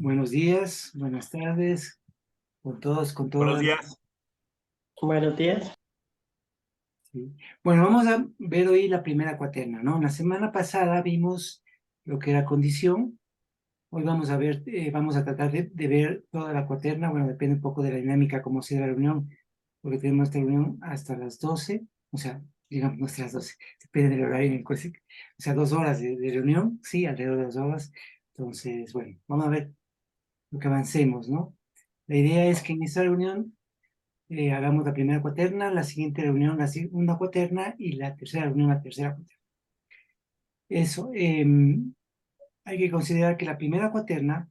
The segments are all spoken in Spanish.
Buenos días, buenas tardes, con todos, con Buenos todas. días. Buenos días. Sí. Bueno, vamos a ver hoy la primera cuaterna, ¿no? La semana pasada vimos lo que era condición. Hoy vamos a ver, vamos a tratar de ver toda la cuaterna. Bueno, depende un poco de la dinámica, cómo sea la reunión, porque tenemos nuestra reunión hasta las 12, o sea, digamos nuestras 12, depende del horario en el cual o sea, 2 horas de reunión, sí, alrededor de 2 horas. Entonces, bueno, vamos a ver lo que avancemos, ¿no? La idea es que en esta reunión hagamos la primera cuaterna, la siguiente reunión la segunda cuaterna y la tercera reunión la tercera cuaterna. Eso, hay que considerar que la primera cuaterna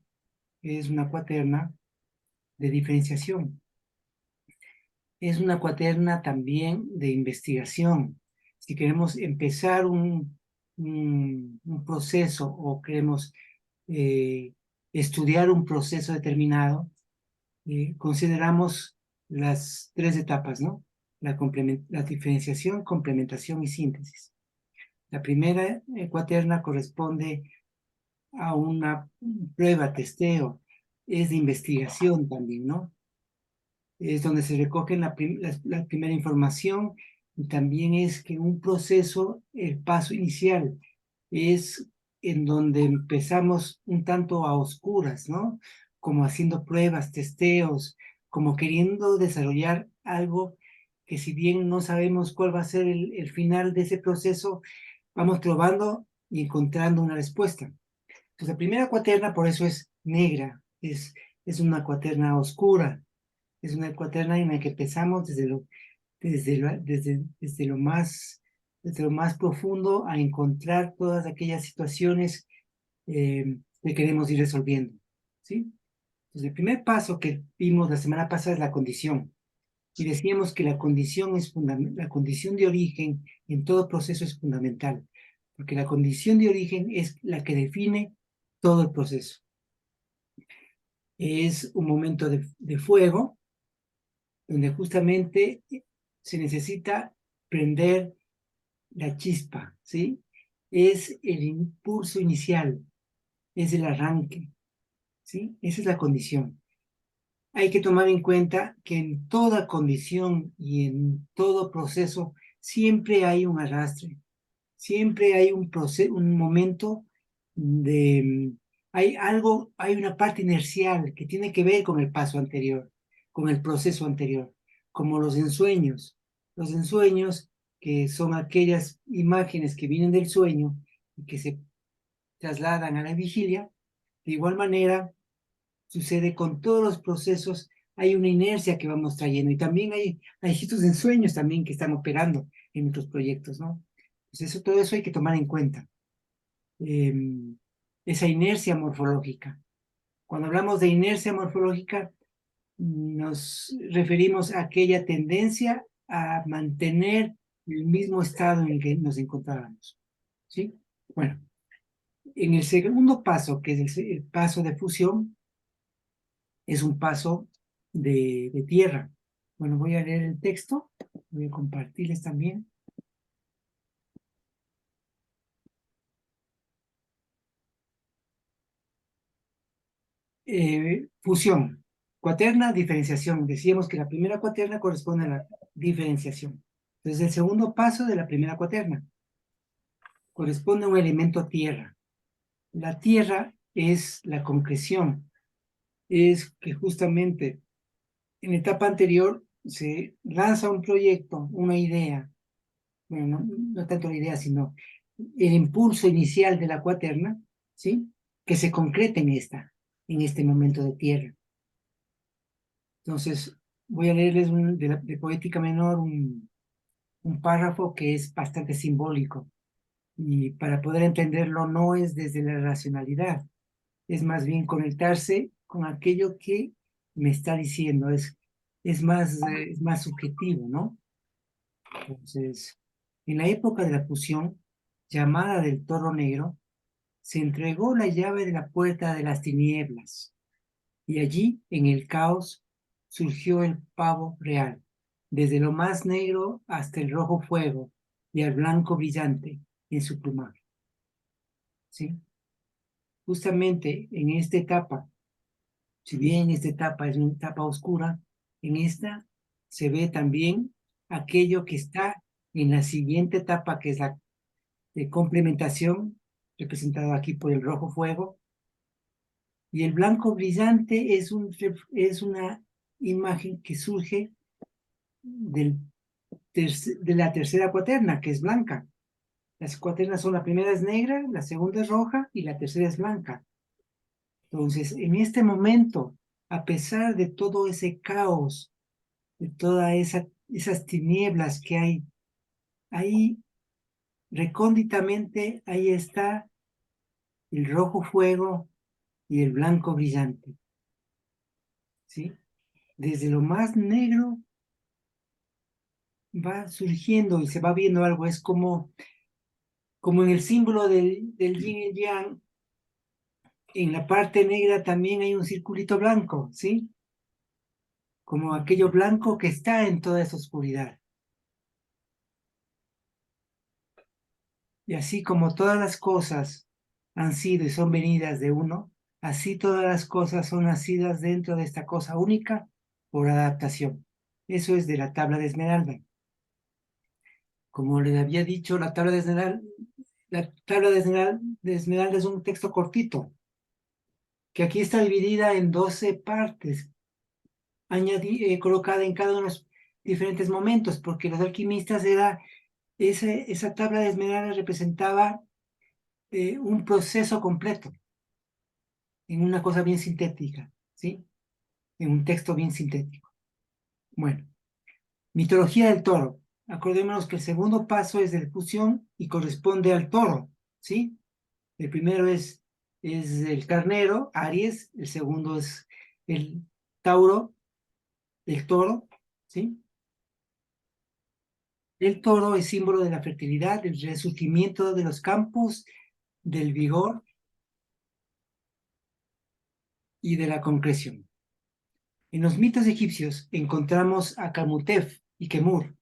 es una cuaterna de diferenciación. Es una cuaterna también de investigación. Si queremos empezar un proceso o queremos estudiar un proceso determinado, consideramos las tres etapas, ¿no? La diferenciación, complementación y síntesis. La primera cuaterna corresponde a una prueba, testeo, es de investigación también, ¿no? Es donde se recoge la primera información y también es que un proceso, el paso inicial, es en donde empezamos un tanto a oscuras, ¿no? Como haciendo pruebas, testeos, como queriendo desarrollar algo que si bien no sabemos cuál va a ser el final de ese proceso, vamos probando y encontrando una respuesta. Entonces la primera cuaterna por eso es negra, es una cuaterna oscura, es una cuaterna en la que empezamos desde lo más profundo a encontrar todas aquellas situaciones que queremos ir resolviendo, ¿sí? Entonces, el primer paso que vimos la semana pasada es la condición. Y decíamos que la condición la condición de origen en todo proceso es fundamental, porque la condición de origen es la que define todo el proceso. Es un momento de fuego, donde justamente se necesita prender la chispa, ¿sí? Es el impulso inicial, es el arranque, ¿sí? Esa es la condición. Hay que tomar en cuenta que en toda condición y en todo proceso siempre hay un arrastre, siempre hay un momento de, hay una parte inercial que tiene que ver con el paso anterior, con el proceso anterior, como los ensueños. Los ensueños, que son aquellas imágenes que vienen del sueño y que se trasladan a la vigilia, de igual manera sucede con todos los procesos, hay una inercia que vamos trayendo y también hay estos ensueños también que están operando en nuestros proyectos, ¿no? Pues todo eso hay que tomar en cuenta. Eh, esa inercia morfológica. Cuando hablamos de inercia morfológica, nos referimos a aquella tendencia a mantener el mismo estado en el que nos encontrábamos, ¿sí? Bueno, en el segundo paso, que es el paso de fusión, es un paso de tierra. Bueno, voy a leer el texto, voy a compartirles también. Fusión, cuaterna, diferenciación. Decíamos que la primera cuaterna corresponde a la diferenciación. Entonces, el segundo paso de la primera cuaterna corresponde a un elemento tierra. La tierra es la concreción, es que justamente en la etapa anterior se lanza un proyecto, una idea, bueno, no tanto la idea, sino el impulso inicial de la cuaterna, ¿sí? Que se concreta en este momento de tierra. Entonces, voy a leerles de Poética Menor un párrafo que es bastante simbólico y para poder entenderlo no es desde la racionalidad, es más bien conectarse con aquello que me está diciendo, es más subjetivo, ¿no? Entonces, en la época de la fusión, llamada del toro negro, se entregó la llave de la puerta de las tinieblas, y allí, en el caos, surgió el pavo real, desde lo más negro hasta el rojo fuego y el blanco brillante en su plumaje. ¿Sí? Justamente en esta etapa Si bien esta etapa es una etapa oscura, en esta se ve también aquello que está en la siguiente etapa, que es la de complementación, representado aquí por el rojo fuego, y el blanco brillante es una imagen que surge de la tercera cuaterna, que es blanca. Las cuaternas son, la primera es negra, la segunda es roja y la tercera es blanca. Entonces, en este momento, a pesar de todo ese caos, de todas esas tinieblas que hay, ahí recónditamente, ahí está el rojo fuego y el blanco brillante, ¿sí? Desde lo más negro va surgiendo y se va viendo algo, es como en el símbolo del yin y yang, en la parte negra también hay un circulito blanco, ¿sí? Como aquello blanco que está en toda esa oscuridad. Y así como todas las cosas han sido y son venidas de uno, así todas las cosas son nacidas dentro de esta cosa única por adaptación. Eso es de la tabla de Esmeralda. Como les había dicho, la tabla de Esmeralda es un texto cortito, que aquí está dividida en 12 partes, colocada en cada uno de los diferentes momentos, porque los alquimistas esa tabla de Esmeralda representaba un proceso completo, en una cosa bien sintética, ¿sí? En un texto bien sintético. Bueno, mitología del toro. Acordémonos que el segundo paso es de fusión y corresponde al toro, ¿sí? El primero es el carnero, Aries, el segundo es el Tauro, el toro, ¿sí? El toro es símbolo de la fertilidad, del resurgimiento de los campos, del vigor y de la concreción. En los mitos egipcios encontramos a Camutef y Kemur.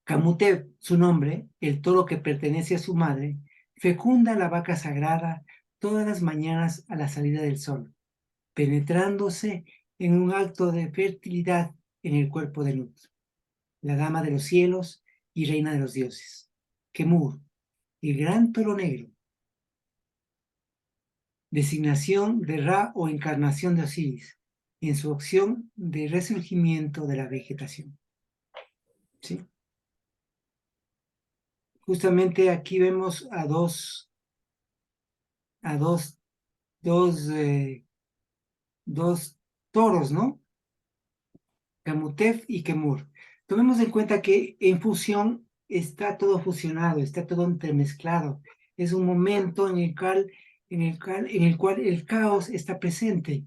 Camutef, su nombre, el toro que pertenece a su madre, fecunda la vaca sagrada todas las mañanas a la salida del sol, penetrándose en un acto de fertilidad en el cuerpo de Nut, la dama de los cielos y reina de los dioses. Kemur, el gran toro negro, designación de Ra o encarnación de Osiris, en su acción de resurgimiento de la vegetación. ¿Sí? Justamente aquí vemos a dos toros, ¿no? Camutef y Kemur. Tomemos en cuenta que en fusión está todo fusionado, está todo entremezclado. Es un momento en el cual el caos está presente.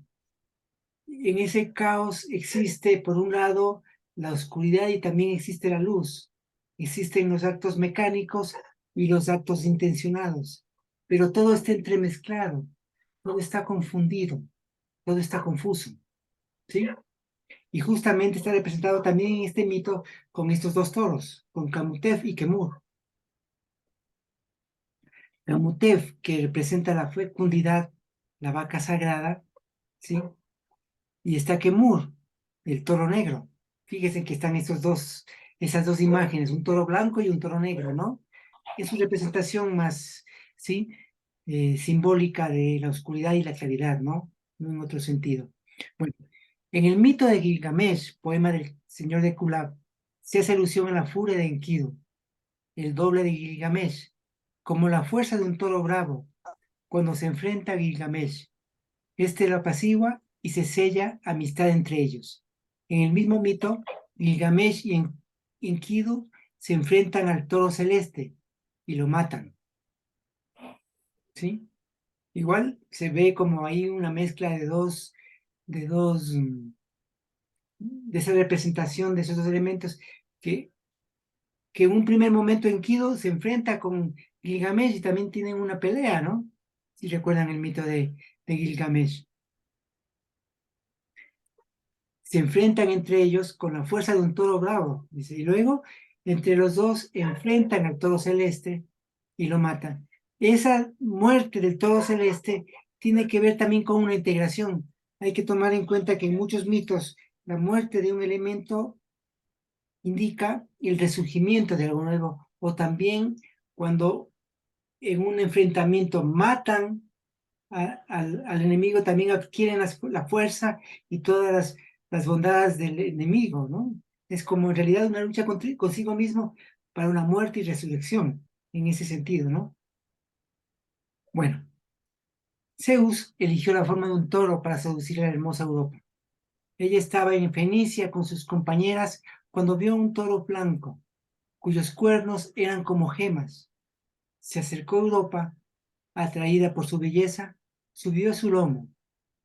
En ese caos existe, por un lado, la oscuridad y también existe la luz. Existen los actos mecánicos y los actos intencionados, pero todo está entremezclado, todo está confundido, todo está confuso, ¿sí? Y justamente está representado también en este mito con estos dos toros, con Camutef y Kemur. Camutef, que representa la fecundidad, la vaca sagrada, ¿sí? Y está Kemur, el toro negro. Fíjense que están esas dos imágenes, un toro blanco y un toro negro, ¿no? Es una representación más, ¿sí? Simbólica de la oscuridad y la claridad, ¿no? No en otro sentido. Bueno, en el mito de Gilgamesh, poema del señor de Kulab, se hace alusión a la furia de Enkidu, el doble de Gilgamesh, como la fuerza de un toro bravo, cuando se enfrenta a Gilgamesh. Este lo apacigua y se sella amistad entre ellos. En el mismo mito, Gilgamesh y Enkidu se enfrentan al toro celeste y lo matan, ¿sí? Igual se ve como ahí una mezcla de esa representación de esos dos elementos que en un primer momento Enkidu se enfrenta con Gilgamesh y también tienen una pelea, ¿no? Si recuerdan el mito de Gilgamesh. Se enfrentan entre ellos con la fuerza de un toro bravo, dice, y luego entre los dos enfrentan al toro celeste y lo matan. Esa muerte del toro celeste tiene que ver también con una integración, hay que tomar en cuenta que en muchos mitos la muerte de un elemento indica el resurgimiento de algo nuevo, o también cuando en un enfrentamiento matan al enemigo, también adquieren la fuerza y todas las bondades del enemigo, ¿no? Es como en realidad una lucha consigo mismo para una muerte y resurrección, en ese sentido, ¿no? Bueno, Zeus eligió la forma de un toro para seducir a la hermosa Europa. Ella estaba en Fenicia con sus compañeras cuando vio un toro blanco, cuyos cuernos eran como gemas. Se acercó a Europa, atraída por su belleza, subió a su lomo,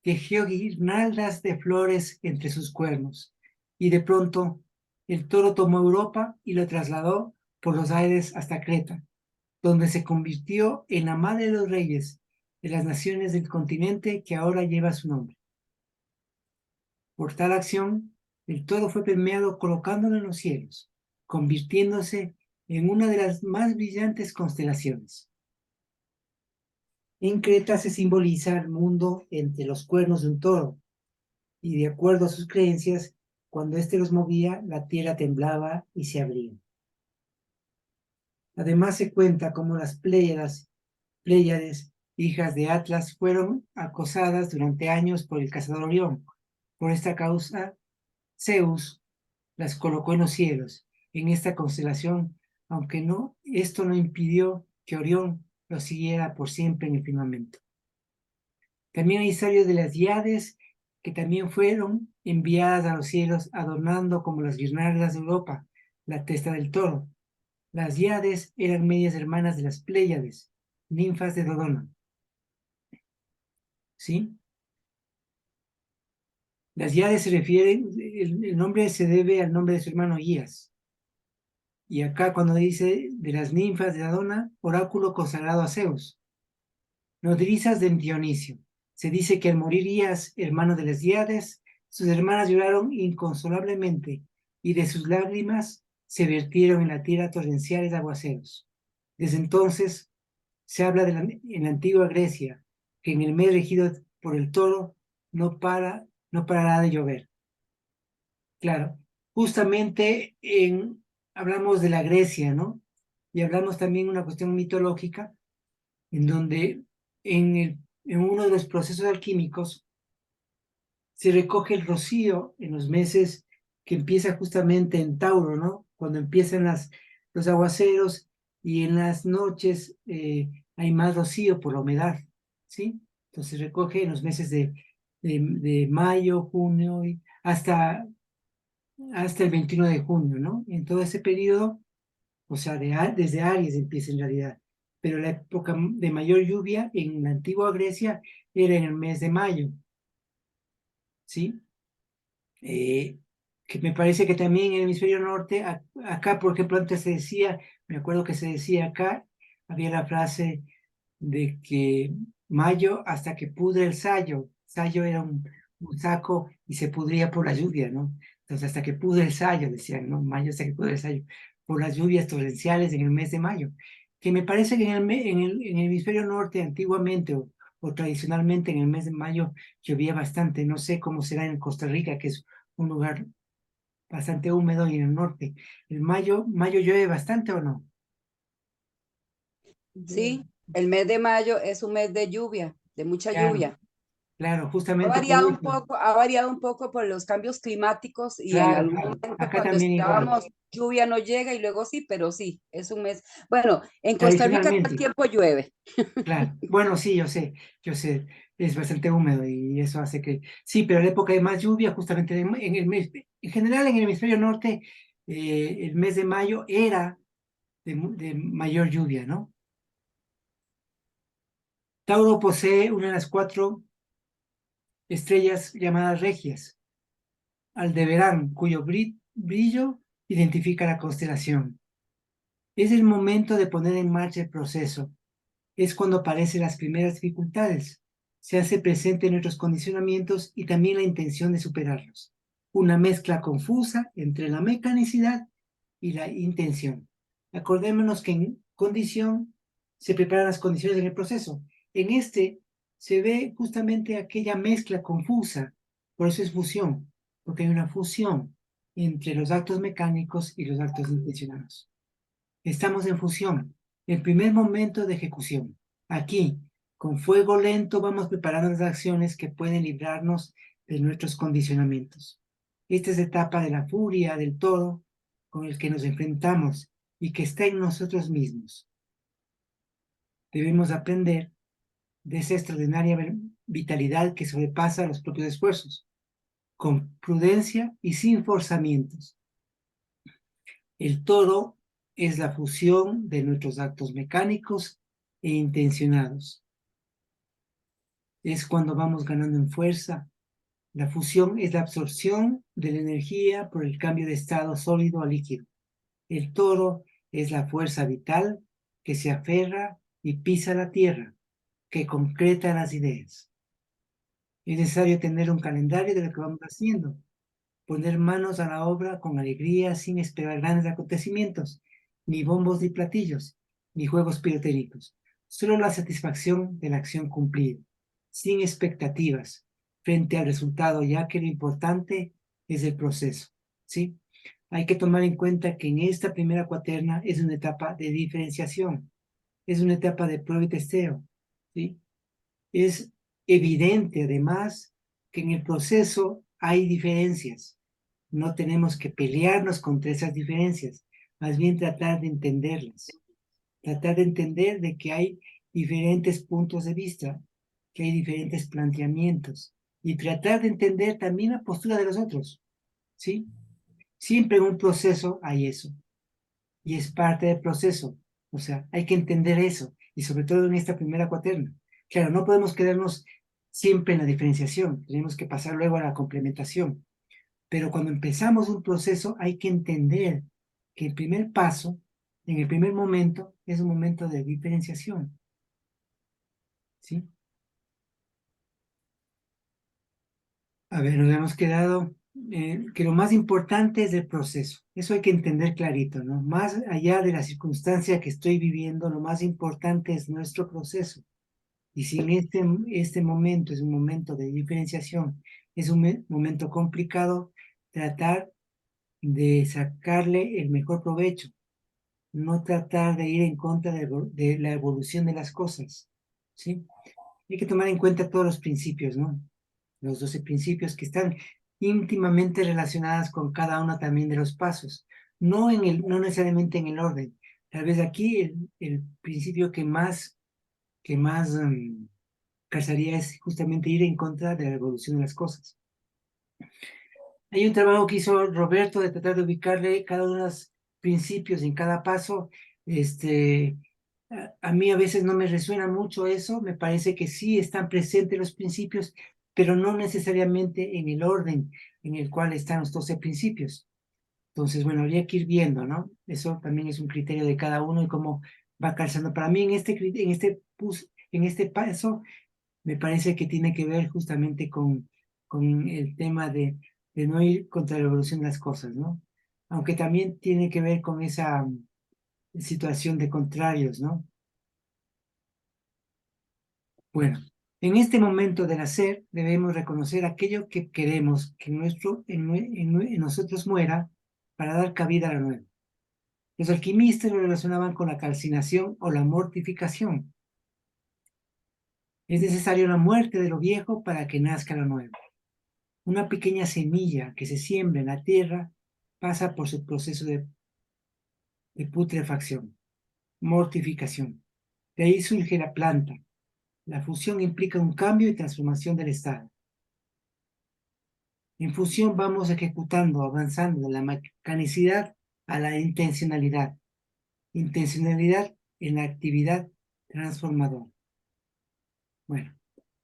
tejió guirnaldas de flores entre sus cuernos, y de pronto el toro tomó Europa y lo trasladó por los aires hasta Creta, donde se convirtió en la madre de los reyes de las naciones del continente que ahora lleva su nombre. Por tal acción, el toro fue premiado colocándolo en los cielos, convirtiéndose en una de las más brillantes constelaciones. En Creta se simboliza el mundo entre los cuernos de un toro, y de acuerdo a sus creencias, cuando éste los movía, la tierra temblaba y se abría. Además se cuenta cómo las Pléyades, hijas de Atlas, fueron acosadas durante años por el cazador Orión. Por esta causa, Zeus las colocó en los cielos, en esta constelación, aunque esto no impidió que Orión los siguiera por siempre en el firmamento. También hay historias de las Híades que también fueron enviadas a los cielos adornando como las guirnaldas de Europa la testa del toro. Las Híades eran medias hermanas de las Pléyades, ninfas de Dodona. ¿Sí? Las Híades se refieren, el nombre se debe al nombre de su hermano Ías. Y acá cuando dice de las ninfas de Dodona, oráculo consagrado a Zeus. Nodrizas de Dionisio. Se dice que al morir Ías, hermano de las Híades, sus hermanas lloraron inconsolablemente y de sus lágrimas se vertieron en la tierra torrenciales aguaceros. Desde entonces se habla en la antigua Grecia que en el mes regido por el toro no parará de llover. Claro, justamente hablamos de la Grecia, ¿no? Y hablamos también de una cuestión mitológica en donde en uno de los procesos alquímicos se recoge el rocío en los meses que empieza justamente en Tauro, ¿no? Cuando empiezan los aguaceros y en las noches hay más rocío por la humedad, ¿sí? Entonces se recoge en los meses de mayo, junio, hasta el 21 de junio, ¿no? En todo ese periodo, o sea, desde Aries empieza en realidad, pero la época de mayor lluvia en la antigua Grecia era en el mes de mayo, ¿sí? Que me parece que también en el hemisferio norte, acá, por ejemplo, antes se decía, me acuerdo que se decía acá, había la frase de que mayo hasta que pudre el sayo. Sayo era un saco y se pudría por la lluvia, ¿no? Entonces, hasta que pudre el sayo, decían, ¿no? Mayo hasta que pudre el sayo, por las lluvias torrenciales en el mes de mayo. Que me parece que en el hemisferio norte, antiguamente o tradicionalmente, en el mes de mayo llovía bastante. No sé cómo será en Costa Rica, que es un lugar bastante húmedo y en el norte. ¿El mayo llueve bastante o no? Sí, el mes de mayo es un mes de lluvia, de mucha Claro, lluvia. claro, justamente por eso. Ha variado un poco por los cambios climáticos y en Claro, algún claro. momento Acá cuando también igual, esperábamos lluvia no llega y luego sí, pero sí, es un mes. Bueno, en Costa Rica todo el tradicionalmente, tiempo llueve. claro. Bueno, sí, yo sé, es bastante húmedo y eso hace que, sí, pero la época de más lluvia, justamente en el mes, en general en el hemisferio norte, el mes de mayo era de mayor lluvia, ¿no? Tauro posee una de las 4 estrellas llamadas regias, Aldebarán, cuyo brillo identifica la constelación. Es el momento de poner en marcha el proceso. Es cuando aparecen las primeras dificultades. Se hace presente nuestros condicionamientos y también la intención de superarlos. Una mezcla confusa entre la mecanicidad y la intención. Acordémonos que en condición se preparan las condiciones en el proceso. En este se ve justamente aquella mezcla confusa. Por eso es fusión, porque hay una fusión entre los actos mecánicos y los actos intencionados. Estamos en fusión, el primer momento de ejecución. Aquí, con fuego lento, vamos preparando las acciones que pueden librarnos de nuestros condicionamientos. Esta es la etapa de la furia del todo con el que nos enfrentamos y que está en nosotros mismos. Debemos aprender de esa extraordinaria vitalidad que sobrepasa los propios esfuerzos, con prudencia y sin forzamientos. El todo es la fusión de nuestros actos mecánicos e intencionados. Es cuando vamos ganando en fuerza. La fusión es la absorción de la energía por el cambio de estado sólido a líquido. El toro es la fuerza vital que se aferra y pisa la tierra, que concreta las ideas. Es necesario tener un calendario de lo que vamos haciendo, poner manos a la obra con alegría sin esperar grandes acontecimientos, ni bombos ni platillos, ni juegos pirotécnicos, solo la satisfacción de la acción cumplida, sin expectativas frente al resultado, ya que lo importante es el proceso, ¿sí? Hay que tomar en cuenta que en esta primera cuaterna es una etapa de diferenciación, es una etapa de prueba y testeo, ¿sí? Es evidente, además, que en el proceso hay diferencias. No tenemos que pelearnos contra esas diferencias, más bien tratar de entenderlas. Tratar de entender de que hay diferentes puntos de vista, que hay diferentes planteamientos, y tratar de entender también la postura de los otros, ¿sí? Siempre en un proceso hay eso, y es parte del proceso. O sea, hay que entender eso, y sobre todo en esta primera cuaterna. Claro, no podemos quedarnos siempre en la diferenciación, tenemos que pasar luego a la complementación. Pero cuando empezamos un proceso hay que entender que el primer paso, en el primer momento, es un momento de diferenciación. ¿Sí? A ver, nos hemos quedado que lo más importante es el proceso. Eso hay que entender clarito, ¿no? Más allá de la circunstancia que estoy viviendo, lo más importante es nuestro proceso. Y si en este momento es un momento de diferenciación, es un momento complicado, tratar de sacarle el mejor provecho, no tratar de ir en contra de la evolución de las cosas, ¿sí? Hay que tomar en cuenta todos los principios, ¿no? Los 12 principios que están íntimamente relacionados con cada uno también de los pasos, no necesariamente en el orden. Tal vez aquí el principio que más calzaría es justamente ir en contra de la evolución de las cosas. Hay un trabajo que hizo Roberto de tratar de ubicarle cada uno de los principios en cada paso. A mí a veces no me resuena mucho eso, me parece que sí están presentes los principios, pero no necesariamente en el orden en el cual están los 12 principios. Entonces, bueno, habría que ir viendo, ¿no? Eso también es un criterio de cada uno y cómo va calzando. Para mí en este paso me parece que tiene que ver justamente con el tema de no ir contra la evolución de las cosas, ¿no? Aunque también tiene que ver con esa situación de contrarios, ¿no? Bueno, en este momento del hacer debemos reconocer aquello que queremos que en nosotros muera para dar cabida a lo nuevo. Los alquimistas lo relacionaban con la calcinación o la mortificación. Es necesaria la muerte de lo viejo para que nazca lo nuevo. Una pequeña semilla que se siembra en la tierra pasa por su proceso de putrefacción, mortificación. De ahí surge la planta. La fusión implica un cambio y transformación del estado. En fusión vamos ejecutando, avanzando de la mecanicidad a la intencionalidad. Intencionalidad en la actividad transformadora. Bueno,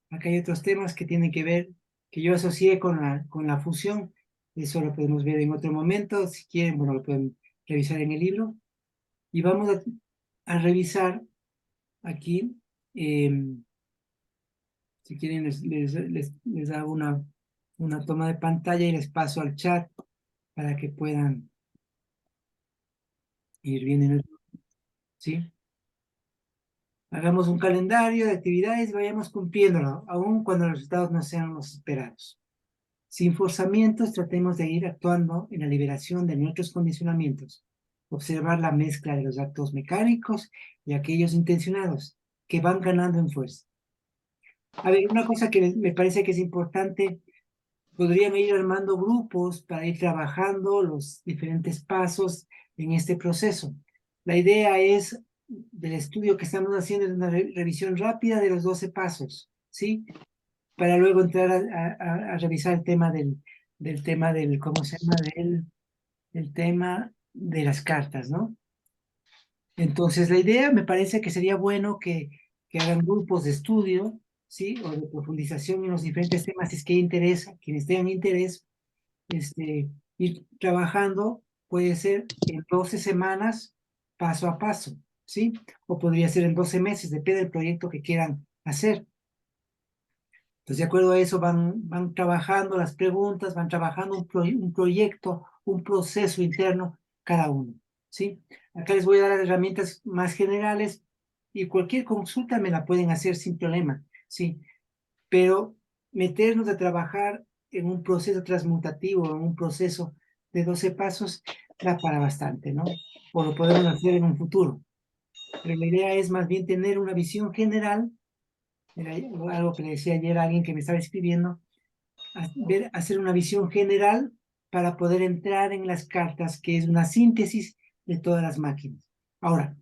acá hay otros temas que tienen que ver, que yo asocié con la fusión. Eso lo podemos ver en otro momento. Si quieren, bueno, lo pueden revisar en el libro. Y vamos a revisar aquí. Si quieren, les hago una toma de pantalla y les paso al chat para que puedan ir viendo, ¿sí? Hagamos un calendario de actividades y vayamos cumpliéndolo, aun cuando los resultados no sean los esperados. Sin forzamientos, tratemos de ir actuando en la liberación de nuestros condicionamientos. Observar la mezcla de los actos mecánicos y aquellos intencionados, que van ganando en fuerza. A ver, una cosa que me parece que es importante, podrían ir armando grupos para ir trabajando los diferentes pasos en este proceso. La idea es, del estudio que estamos haciendo, es una revisión rápida de los 12 pasos, ¿sí? Para luego entrar a revisar el tema del tema del, ¿cómo se llama? El tema de las cartas, ¿no? Entonces, la idea me parece que sería bueno que hagan grupos de estudio, ¿sí? O de profundización en los diferentes temas, si es que interesa, quienes tengan interés, ir trabajando, puede ser en 12 semanas, paso a paso, ¿sí? O podría ser en 12 meses, depende del proyecto que quieran hacer. Entonces, de acuerdo a eso, van trabajando las preguntas, van trabajando un proyecto, un proceso interno, cada uno, ¿sí? Acá les voy a dar las herramientas más generales y cualquier consulta me la pueden hacer sin problema, ¿sí? Pero meternos a trabajar en un proceso transmutativo, en un proceso de 12 pasos, da para bastante, ¿no? O lo podemos hacer en un futuro. Pero la idea es más bien tener una visión general. Era algo que le decía ayer a alguien que me estaba escribiendo, hacer una visión general para poder entrar en las cartas, que es una síntesis de todas las máquinas. Ahora,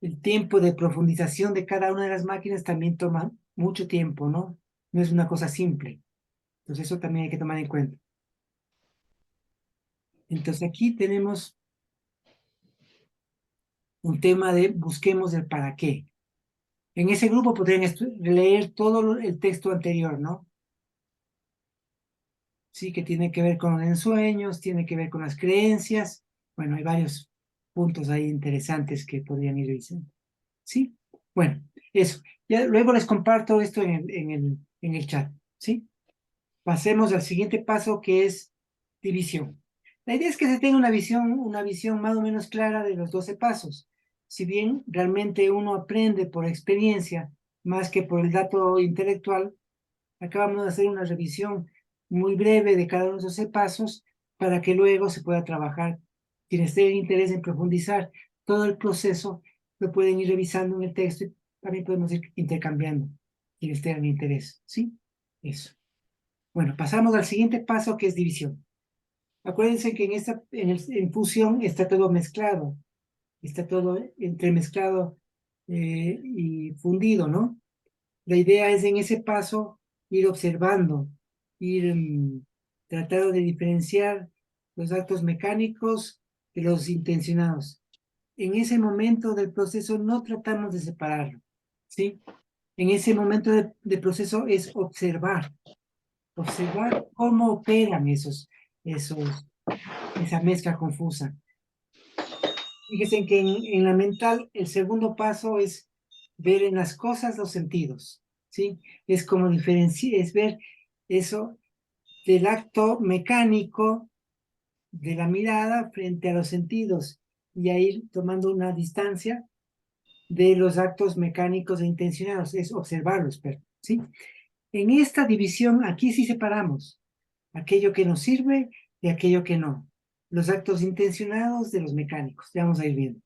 el tiempo de profundización de cada una de las máquinas también toma mucho tiempo, ¿no? No es una cosa simple. Entonces eso también hay que tomar en cuenta. Entonces aquí tenemos un tema de busquemos el para qué. En ese grupo podrían leer todo el texto anterior, ¿no? Sí, que tiene que ver con los ensueños, tiene que ver con las creencias. Bueno, hay varios puntos ahí interesantes que podrían ir revisando. ¿Sí? Bueno, eso. Ya luego les comparto esto en el chat. ¿Sí? Pasemos al siguiente paso, que es división. La idea es que se tenga una visión más o menos clara de los 12 pasos. Si bien realmente uno aprende por experiencia más que por el dato intelectual, acabamos de hacer una revisión muy breve de cada uno de esos pasos para que luego se pueda trabajar. Quienes tengan interés en profundizar todo el proceso, lo pueden ir revisando en el texto y también podemos ir intercambiando quienes tengan interés. ¿Sí? Eso. Bueno, pasamos al siguiente paso, que es división. Acuérdense que en fusión está todo mezclado, está todo entremezclado y fundido, ¿no? La idea es en ese paso ir observando, ir tratando de diferenciar los actos mecánicos de los intencionados. En ese momento del proceso no tratamos de separarlo, ¿sí? En ese momento de proceso es observar cómo operan esa mezcla confusa. Fíjense que en la mental el segundo paso es ver en las cosas los sentidos, ¿sí? Es como diferenciar, es ver eso del acto mecánico de la mirada frente a los sentidos y a ir tomando una distancia de los actos mecánicos e intencionados, es observarlos, ¿sí? En esta división, aquí sí separamos aquello que nos sirve y aquello que no. Los actos intencionados de los mecánicos. Ya vamos a ir viendo.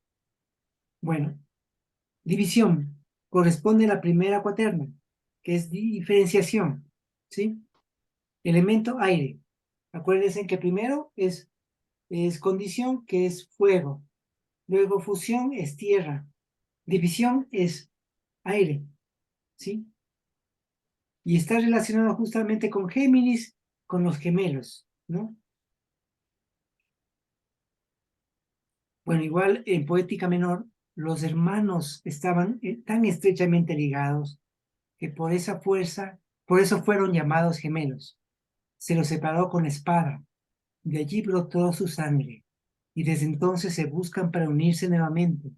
Bueno, división. Corresponde a la primera cuaterna, que es diferenciación. ¿Sí? Elemento aire. Acuérdense que primero es condición, que es fuego. Luego fusión es tierra. División es aire. ¿Sí? Y está relacionado justamente con Géminis, con los gemelos, ¿no? Bueno, igual en Poética Menor, los hermanos estaban tan estrechamente ligados que por esa fuerza, por eso fueron llamados gemelos. Se los separó con espada, de allí brotó su sangre, y desde entonces se buscan para unirse nuevamente,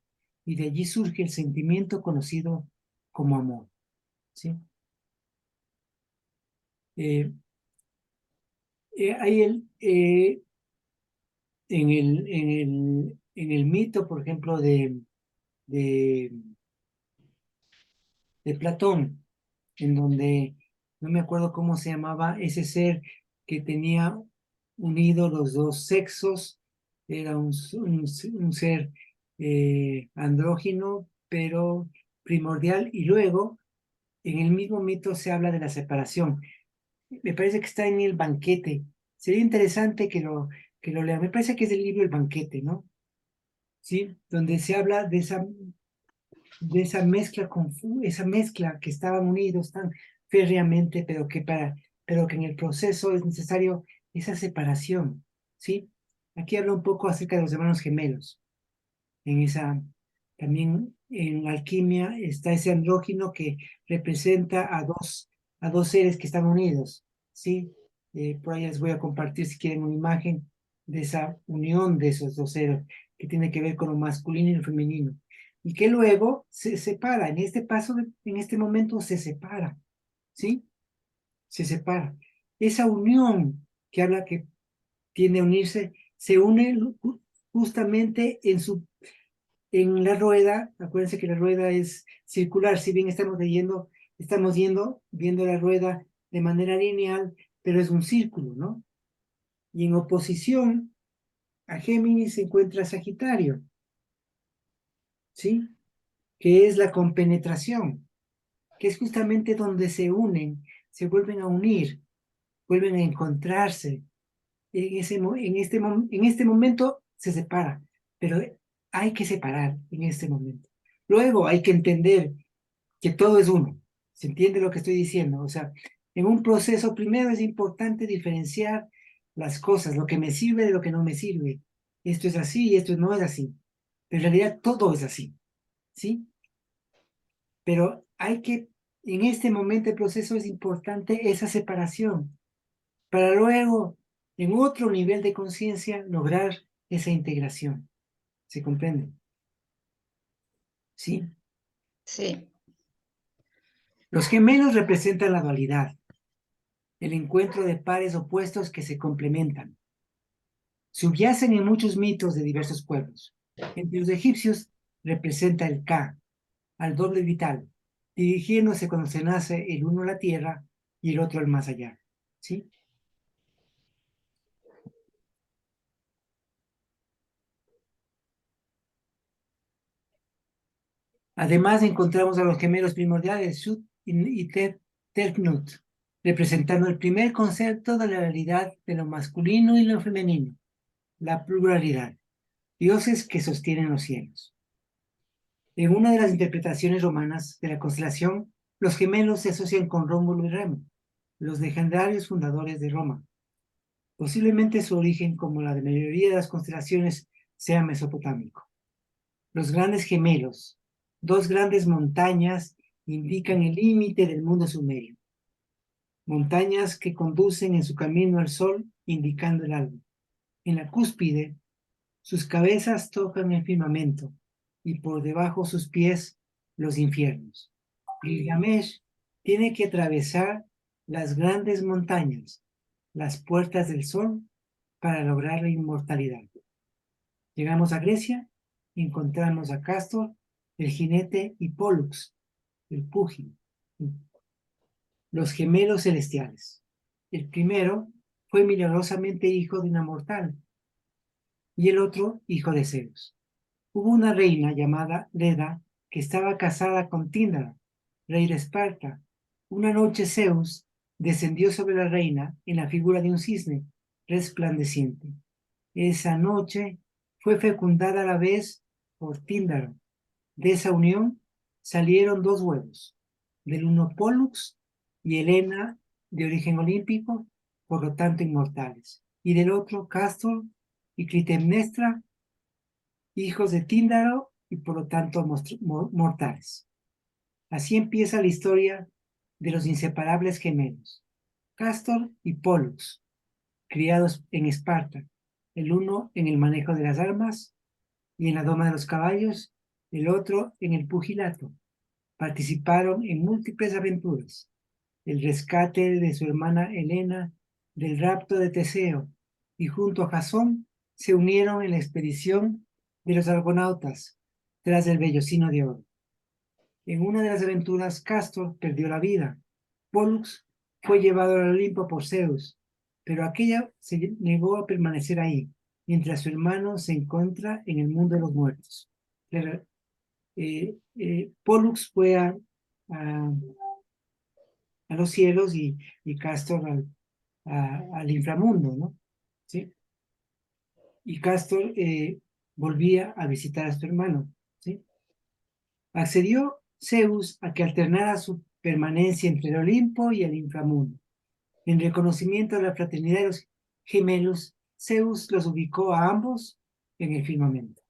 y de allí surge el sentimiento conocido como amor. ¿Sí? Hay en el mito, por ejemplo, de de Platón, en donde no me acuerdo cómo se llamaba ese ser que tenía unido los dos sexos, era un ser andrógino, pero primordial, y luego en el mismo mito se habla de la separación. Me parece que está en el banquete. Sería interesante que lo lea. Me parece que es el libro El banquete, ¿no? Sí, donde se habla de esa mezcla esa mezcla que estaban unidos tan férreamente, pero que en el proceso es necesario esa separación, ¿sí? Aquí habla un poco acerca de los hermanos gemelos. En esa, también en alquimia está ese andrógino que representa a dos seres que están unidos, ¿sí? Por ahí les voy a compartir si quieren una imagen de esa unión de esos dos seres que tiene que ver con lo masculino y lo femenino y que luego se separa, en este paso, en este momento se separa, ¿sí? Se separa. Esa unión que habla que tiende a unirse, se une justamente en la rueda. Acuérdense que la rueda es circular, si bien estamos viendo la rueda de manera lineal, pero es un círculo, ¿no? Y en oposición a Géminis se encuentra Sagitario, ¿sí? Que es la compenetración, que es justamente donde se unen, se vuelven a unir, vuelven a encontrarse. En este momento se separa, pero hay que separar en este momento. Luego hay que entender que todo es uno. ¿Se entiende lo que estoy diciendo? O sea, en un proceso primero es importante diferenciar las cosas, lo que me sirve de lo que no me sirve. Esto es así y esto no es así. Pero en realidad todo es así, ¿sí? Pero en este momento del proceso es importante esa separación, para luego, en otro nivel de conciencia, lograr esa integración. ¿Se comprende? ¿Sí? Sí, Los gemelos representan la dualidad, el encuentro de pares opuestos que se complementan. Subyacen en muchos mitos de diversos pueblos. Entre los egipcios representa el Ka, al doble vital, dirigiéndose cuando se nace el uno a la tierra y el otro al más allá. ¿Sí? Además, encontramos a los gemelos primordiales, Sut y Tefnut, representando el primer concepto de la realidad de lo masculino y lo femenino, la pluralidad, dioses que sostienen los cielos. En una de las interpretaciones romanas de la constelación, los gemelos se asocian con Rómulo y Remo, los legendarios fundadores de Roma. Posiblemente su origen, como la de la mayoría de las constelaciones, sea mesopotámico. Los grandes gemelos, dos grandes montañas, indican el límite del mundo sumerio. Montañas que conducen en su camino al sol, indicando el alba. En la cúspide, sus cabezas tocan el firmamento y por debajo sus pies los infiernos. Gilgamesh tiene que atravesar las grandes montañas, las puertas del sol, para lograr la inmortalidad. Llegamos a Grecia y encontramos a Castor, el jinete, y Pólux, el púgil, los gemelos celestiales. El primero fue milagrosamente hijo de una mortal y el otro hijo de Zeus. Hubo una reina llamada Leda que estaba casada con Tíndaro, rey de Esparta. Una noche Zeus descendió sobre la reina en la figura de un cisne resplandeciente. Esa noche fue fecundada a la vez por Tíndaro. De esa unión salieron dos huevos, del uno Pólux y Helena, de origen olímpico, por lo tanto inmortales, y del otro Castor y Clitemnestra, hijos de Tíndaro y por lo tanto mortales. Así empieza la historia de los inseparables gemelos, Castor y Pólux, criados en Esparta, el uno en el manejo de las armas y en la doma de los caballos, el otro en el pugilato. Participaron en múltiples aventuras, el rescate de su hermana Helena, del rapto de Teseo, y junto a Jasón se unieron en la expedición de los argonautas tras el vellocino de oro. En una de las aventuras, Castor perdió la vida. Pollux fue llevado al Olimpo por Zeus, pero aquella se negó a permanecer ahí, mientras su hermano se encuentra en el mundo de los muertos. Pollux fue a los cielos y Castor al inframundo, ¿no? ¿Sí? Y Castor volvía a visitar a su hermano, ¿sí? Accedió Zeus a que alternara su permanencia entre el Olimpo y el inframundo. En reconocimiento a la fraternidad de los gemelos, Zeus los ubicó a ambos en el firmamento.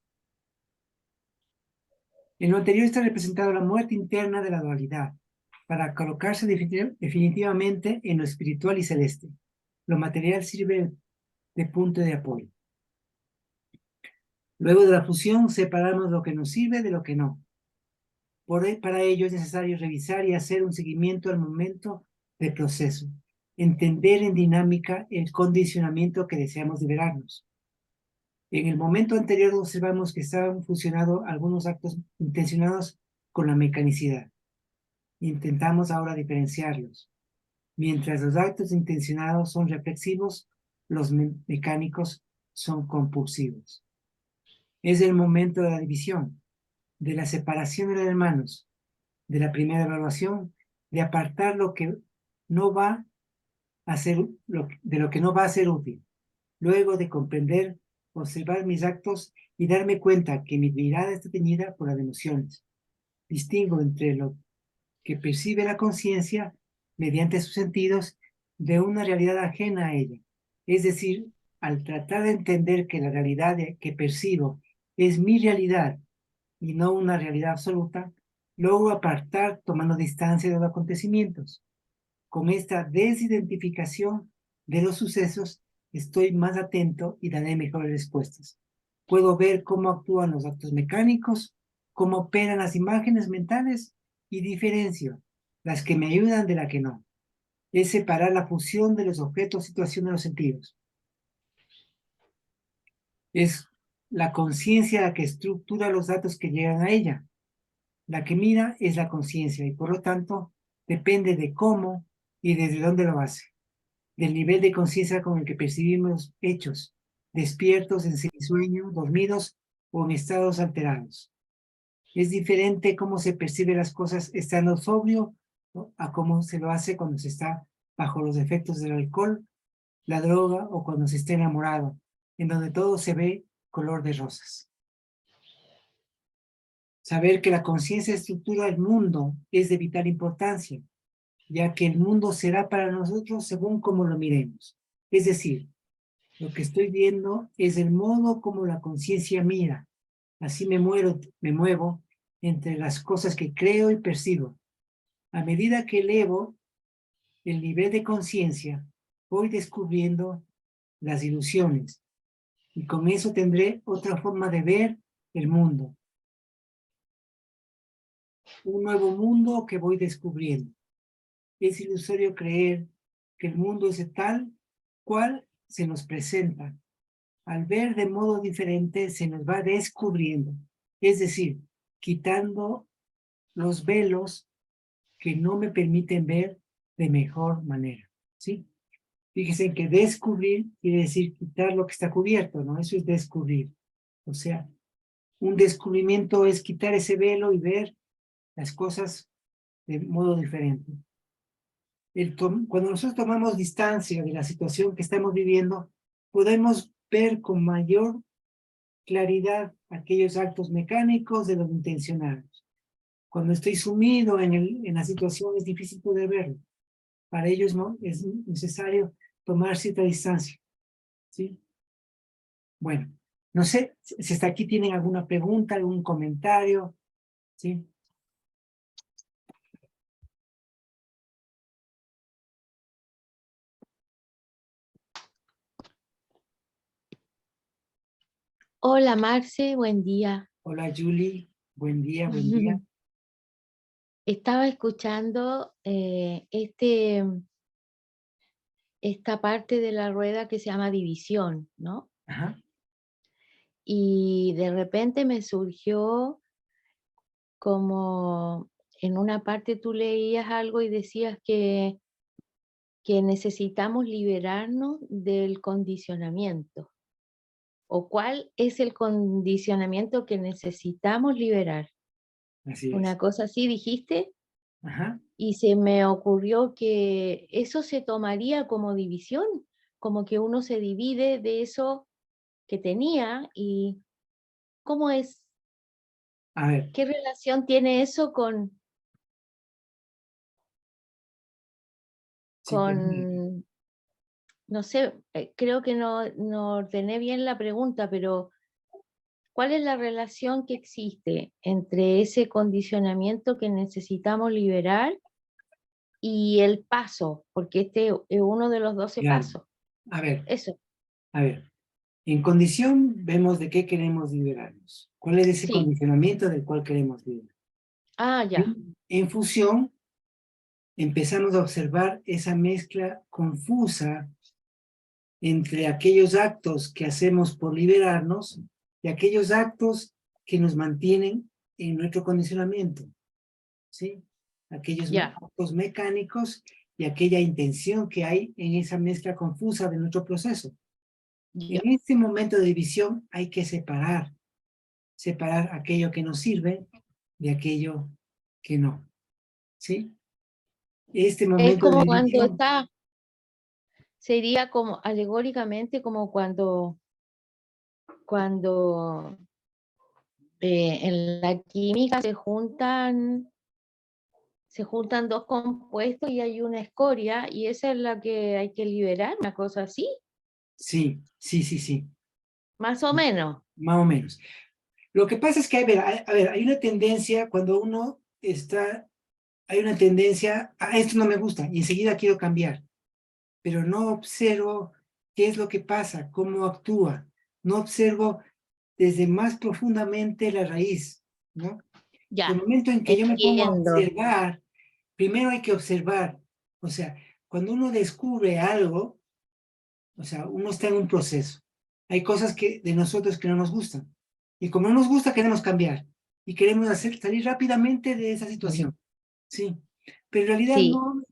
En lo anterior está representado la muerte interna de la dualidad, para colocarse definitivamente en lo espiritual y celeste. Lo material sirve de punto de apoyo. Luego de la fusión, separamos lo que nos sirve de lo que no. Para ello es necesario revisar y hacer un seguimiento al momento del proceso, entender en dinámica el condicionamiento que deseamos liberarnos. En el momento anterior observamos que estaban fusionados algunos actos intencionados con la mecanicidad. Intentamos ahora diferenciarlos. Mientras los actos intencionados son reflexivos, los mecánicos son compulsivos. Es el momento de la división, de la separación de los hermanos, de la primera evaluación, de apartar lo que no va a ser, de lo que no va a ser útil. Luego de comprender, observar mis actos y darme cuenta que mi mirada está teñida por las emociones. Distingo entre lo que percibe la conciencia mediante sus sentidos de una realidad ajena a ella. Es decir, al tratar de entender que la realidad que percibo es mi realidad y no una realidad absoluta, logro apartar tomando distancia de los acontecimientos. Con esta desidentificación de los sucesos, estoy más atento y daré mejores respuestas. Puedo ver cómo actúan los actos mecánicos, cómo operan las imágenes mentales y diferencio las que me ayudan de las que no. Es separar la fusión de los objetos, situación de los sentidos. Es la conciencia la que estructura los datos que llegan a ella. La que mira es la conciencia y por lo tanto depende de cómo y desde dónde lo hace. Del nivel de conciencia con el que percibimos hechos, despiertos, en semisueño, dormidos o en estados alterados. Es diferente cómo se percibe las cosas estando sobrio a cómo se lo hace cuando se está bajo los efectos del alcohol, la droga o cuando se está enamorado, en donde todo se ve color de rosas. Saber que la conciencia estructura el mundo es de vital importancia, ya que el mundo será para nosotros según cómo lo miremos. Es decir, lo que estoy viendo es el modo como la conciencia mira. Así me muevo entre las cosas que creo y percibo. A medida que elevo el nivel de conciencia, voy descubriendo las ilusiones y con eso tendré otra forma de ver el mundo. Un nuevo mundo que voy descubriendo. Es ilusorio creer que el mundo es tal cual se nos presenta. Al ver de modo diferente se nos va descubriendo, es decir, quitando los velos que no me permiten ver de mejor manera, ¿sí? Fíjense que descubrir quiere decir quitar lo que está cubierto, ¿no? Eso es descubrir. O sea, un descubrimiento es quitar ese velo y ver las cosas de modo diferente. Cuando nosotros tomamos distancia de la situación que estamos viviendo, podemos ver con mayor claridad aquellos actos mecánicos de los intencionados. Cuando estoy sumido en la situación es difícil poder verlo. Para ellos no es necesario tomar cierta distancia. ¿Sí? Bueno, no sé si hasta aquí tienen alguna pregunta, algún comentario. ¿Sí? Hola Marce, buen día. Hola Julie, buen día, buen día. Estaba escuchando esta parte de la rueda que se llama división, ¿no? Ajá. Y de repente me surgió como en una parte tú leías algo y decías que necesitamos liberarnos del condicionamiento. ¿O cuál es el condicionamiento que necesitamos liberar? Así es. Una cosa así dijiste, Ajá. y se me ocurrió que eso se tomaría como división, como que uno se divide de eso que tenía y ¿cómo es? A ver, ¿Qué relación tiene eso si termina. con, no sé, creo que no ordené bien la pregunta, pero ¿cuál es la relación que existe entre ese condicionamiento que necesitamos liberar y el paso? Porque este es uno de los 12 Claro. pasos. A ver, Eso, a ver. En condición vemos de qué queremos liberarnos. ¿Cuál es ese sí. condicionamiento del cual queremos liberar? Ah, ya, En fusión empezamos a observar esa mezcla confusa entre aquellos actos que hacemos por liberarnos y aquellos actos que nos mantienen en nuestro condicionamiento, ¿sí? Aquellos ya, actos mecánicos y aquella intención que hay en esa mezcla confusa de nuestro proceso. En ya. este momento de división hay que separar aquello que nos sirve de aquello que no, ¿sí? Este Es momento de como cuando división, está, sería como alegóricamente como cuando en la química se juntan dos compuestos y hay una escoria y esa es la que hay que liberar, una cosa así, sí, sí, sí, sí, más o menos. más o menos. Lo que pasa es que, a ver, hay una tendencia cuando uno está, hay una tendencia, a esto no me gusta y enseguida quiero cambiar, pero no observo qué es lo que pasa, cómo actúa, no observo desde más profundamente la raíz, ¿no? El Ya, momento en que yo me pongo a entiendo. observar, primero hay que observar, o sea, cuando uno descubre algo, o sea, uno está en un proceso. Hay cosas de nosotros que no nos gustan. Y como no nos gusta, queremos cambiar. Y queremos salir rápidamente de esa situación. Sí. Pero en realidad Sí, no,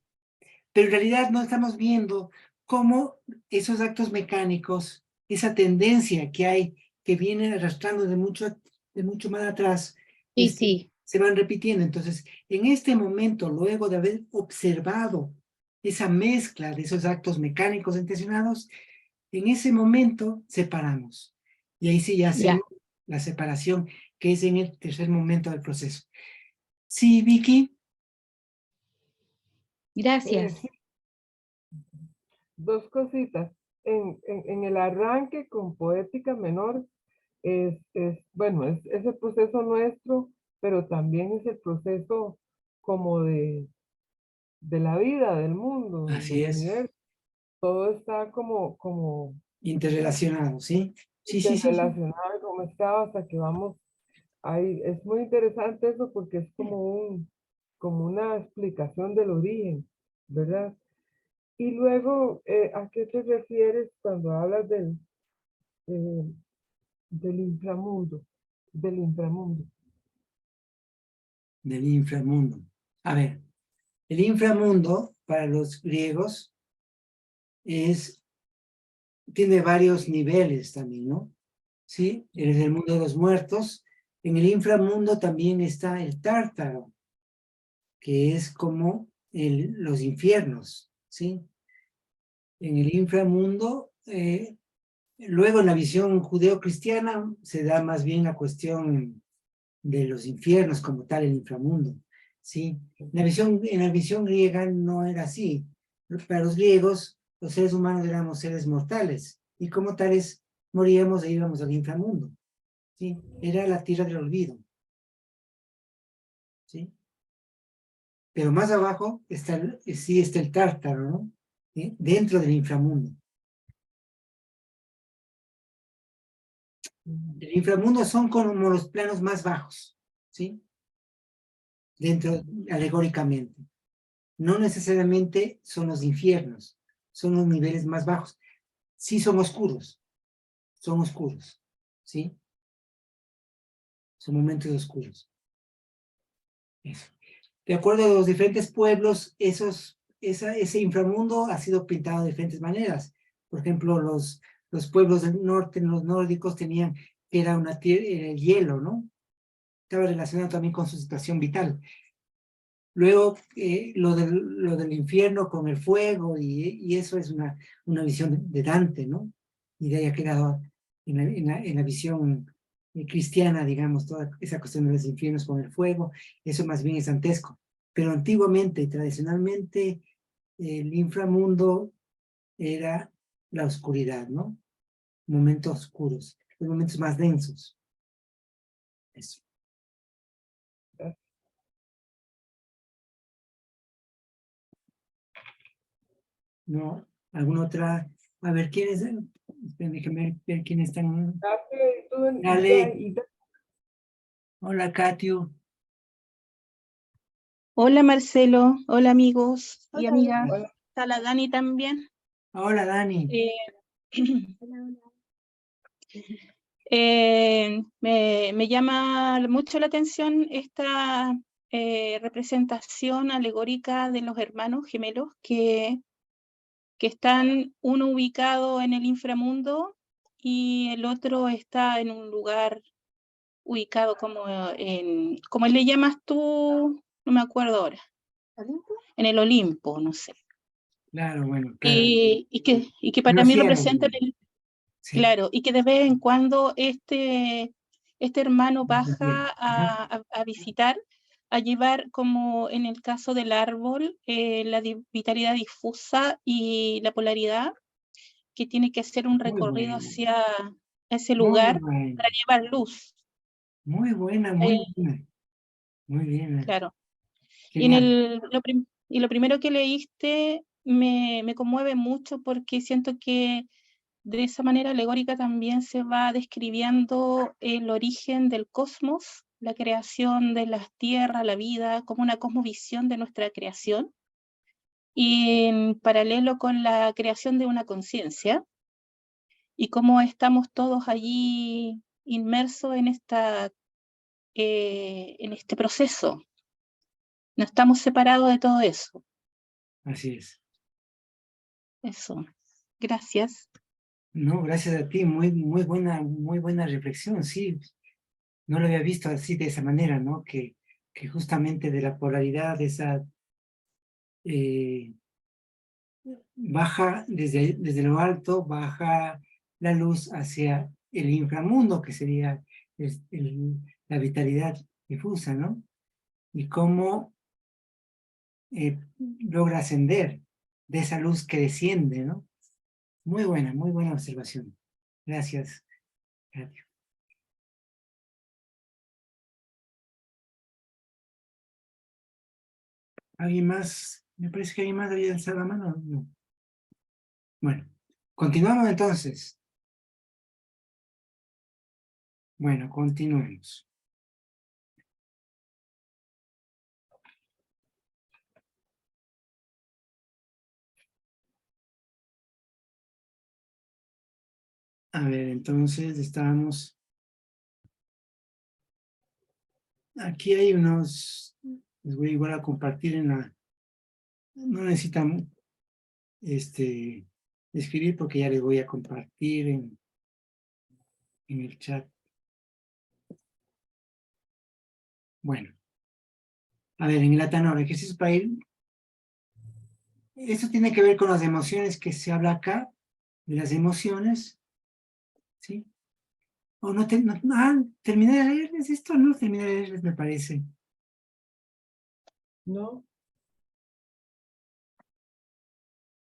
pero en realidad no estamos viendo cómo esos actos mecánicos, esa tendencia que hay, que viene arrastrando de mucho más atrás, sí, sí, se van repitiendo. Entonces, en este momento, luego de haber observado esa mezcla de esos actos mecánicos intencionados, en ese momento separamos. Y ahí sí ya ya. hacemos la separación, que es en el tercer momento del proceso. Sí, Vicky. Gracias. Sí, dos cositas. En el arranque con Poética Menor bueno, es el proceso nuestro, pero también es el proceso como de la vida, del mundo, Así del es. universo. Todo está como Interrelacionado, ¿sí? Sí, sí, sí, sí. interrelacionado, como estaba, hasta que vamos ahí. Es muy interesante eso porque es como una explicación del origen, ¿verdad? Y luego, ¿a qué te refieres cuando hablas eh, del inframundo? Del inframundo. Del inframundo. A ver, el inframundo para los griegos tiene varios niveles también, ¿no? ¿Sí? En el mundo de los muertos. En el inframundo también está el tártaro, que es como los infiernos, ¿sí? En el inframundo, luego en la visión judeo-cristiana se da más bien la cuestión de los infiernos como tal, el inframundo, ¿sí? En la visión griega no era así. Para los griegos, los seres humanos éramos seres mortales y como tales moríamos e íbamos al inframundo, ¿sí? Era la tierra del olvido, ¿sí? Pero más abajo sí está el tártaro, ¿no? ¿Sí? Dentro del inframundo. El inframundo son como los planos más bajos, ¿sí? Dentro, alegóricamente. No necesariamente son los infiernos, son los niveles más bajos. Sí son oscuros, ¿sí? Son momentos oscuros. Eso. de acuerdo a los diferentes pueblos, ese inframundo ha sido pintado de diferentes maneras. Por ejemplo, los pueblos del norte, los nórdicos, tenían que era el hielo, ¿no? Estaba relacionado también con su situación vital. Luego, lo del infierno con el fuego, y eso es una visión de Dante, ¿no? Y de ahí ha quedado en la visión cristiana, digamos, toda esa cuestión de los infiernos con el fuego, eso más bien es dantesco. Pero antiguamente y tradicionalmente, el inframundo era la oscuridad, ¿no? Momentos oscuros, los momentos más densos. Eso. ¿No? ¿Alguna otra? A ver, ¿quiénes? Déjame ver quiénes están. Dale, tú, Dale. Hola, Katio. Hola Marcelo, hola amigos y Hola, amigas. Dani. Hola. Está la Dani también. Hola, Dani. Me llama mucho la atención esta representación alegórica de los hermanos gemelos que están uno ubicado en el inframundo y el otro está en un lugar ubicado como ¿cómo le llamas tú? No me acuerdo ahora. ¿Olimpo? En el Olimpo, no sé. Claro, bueno, claro. Y que En para los mí cielos, representan digamos. Sí. claro, y que de vez en cuando este hermano baja Ajá. a visitar, a llevar, como en el caso del árbol, la vitalidad difusa y la polaridad, que tiene que hacer un Muy recorrido bueno. hacia ese Muy lugar bueno. para llevar luz. Muy buena, Eh, muy buena. Muy bien. claro. Y, Genial. lo primero que leíste me conmueve mucho porque siento que de esa manera alegórica también se va describiendo el origen del cosmos, la creación de las tierras, la vida, como una cosmovisión de nuestra creación, y en paralelo con la creación de una conciencia, y cómo estamos todos allí inmersos en este proceso. No estamos separados de todo eso. Así es. Eso. Gracias. No, gracias a ti. Muy buena reflexión, sí. No lo había visto así de esa manera, ¿no? Que justamente de la polaridad, de esa baja desde lo alto, baja la luz hacia el inframundo, que sería la vitalidad difusa, ¿no? Y cómo logra ascender de esa luz que desciende, ¿no? Muy buena observación. Gracias, Katia. ¿Alguien más? Me parece que alguien más había alzado la mano. No. Bueno, continuamos entonces. Bueno, continuemos. A ver, entonces estábamos... Aquí hay unos... Les voy igual a compartir en la... No necesitan escribir porque ya les voy a compartir en el chat. Bueno. A ver, en el Atanor, ejercicio para ir. Esto tiene que ver con las emociones que se habla acá, de las emociones, ¿sí? O no, terminé de leerles esto, no terminé de leerles, me parece. No,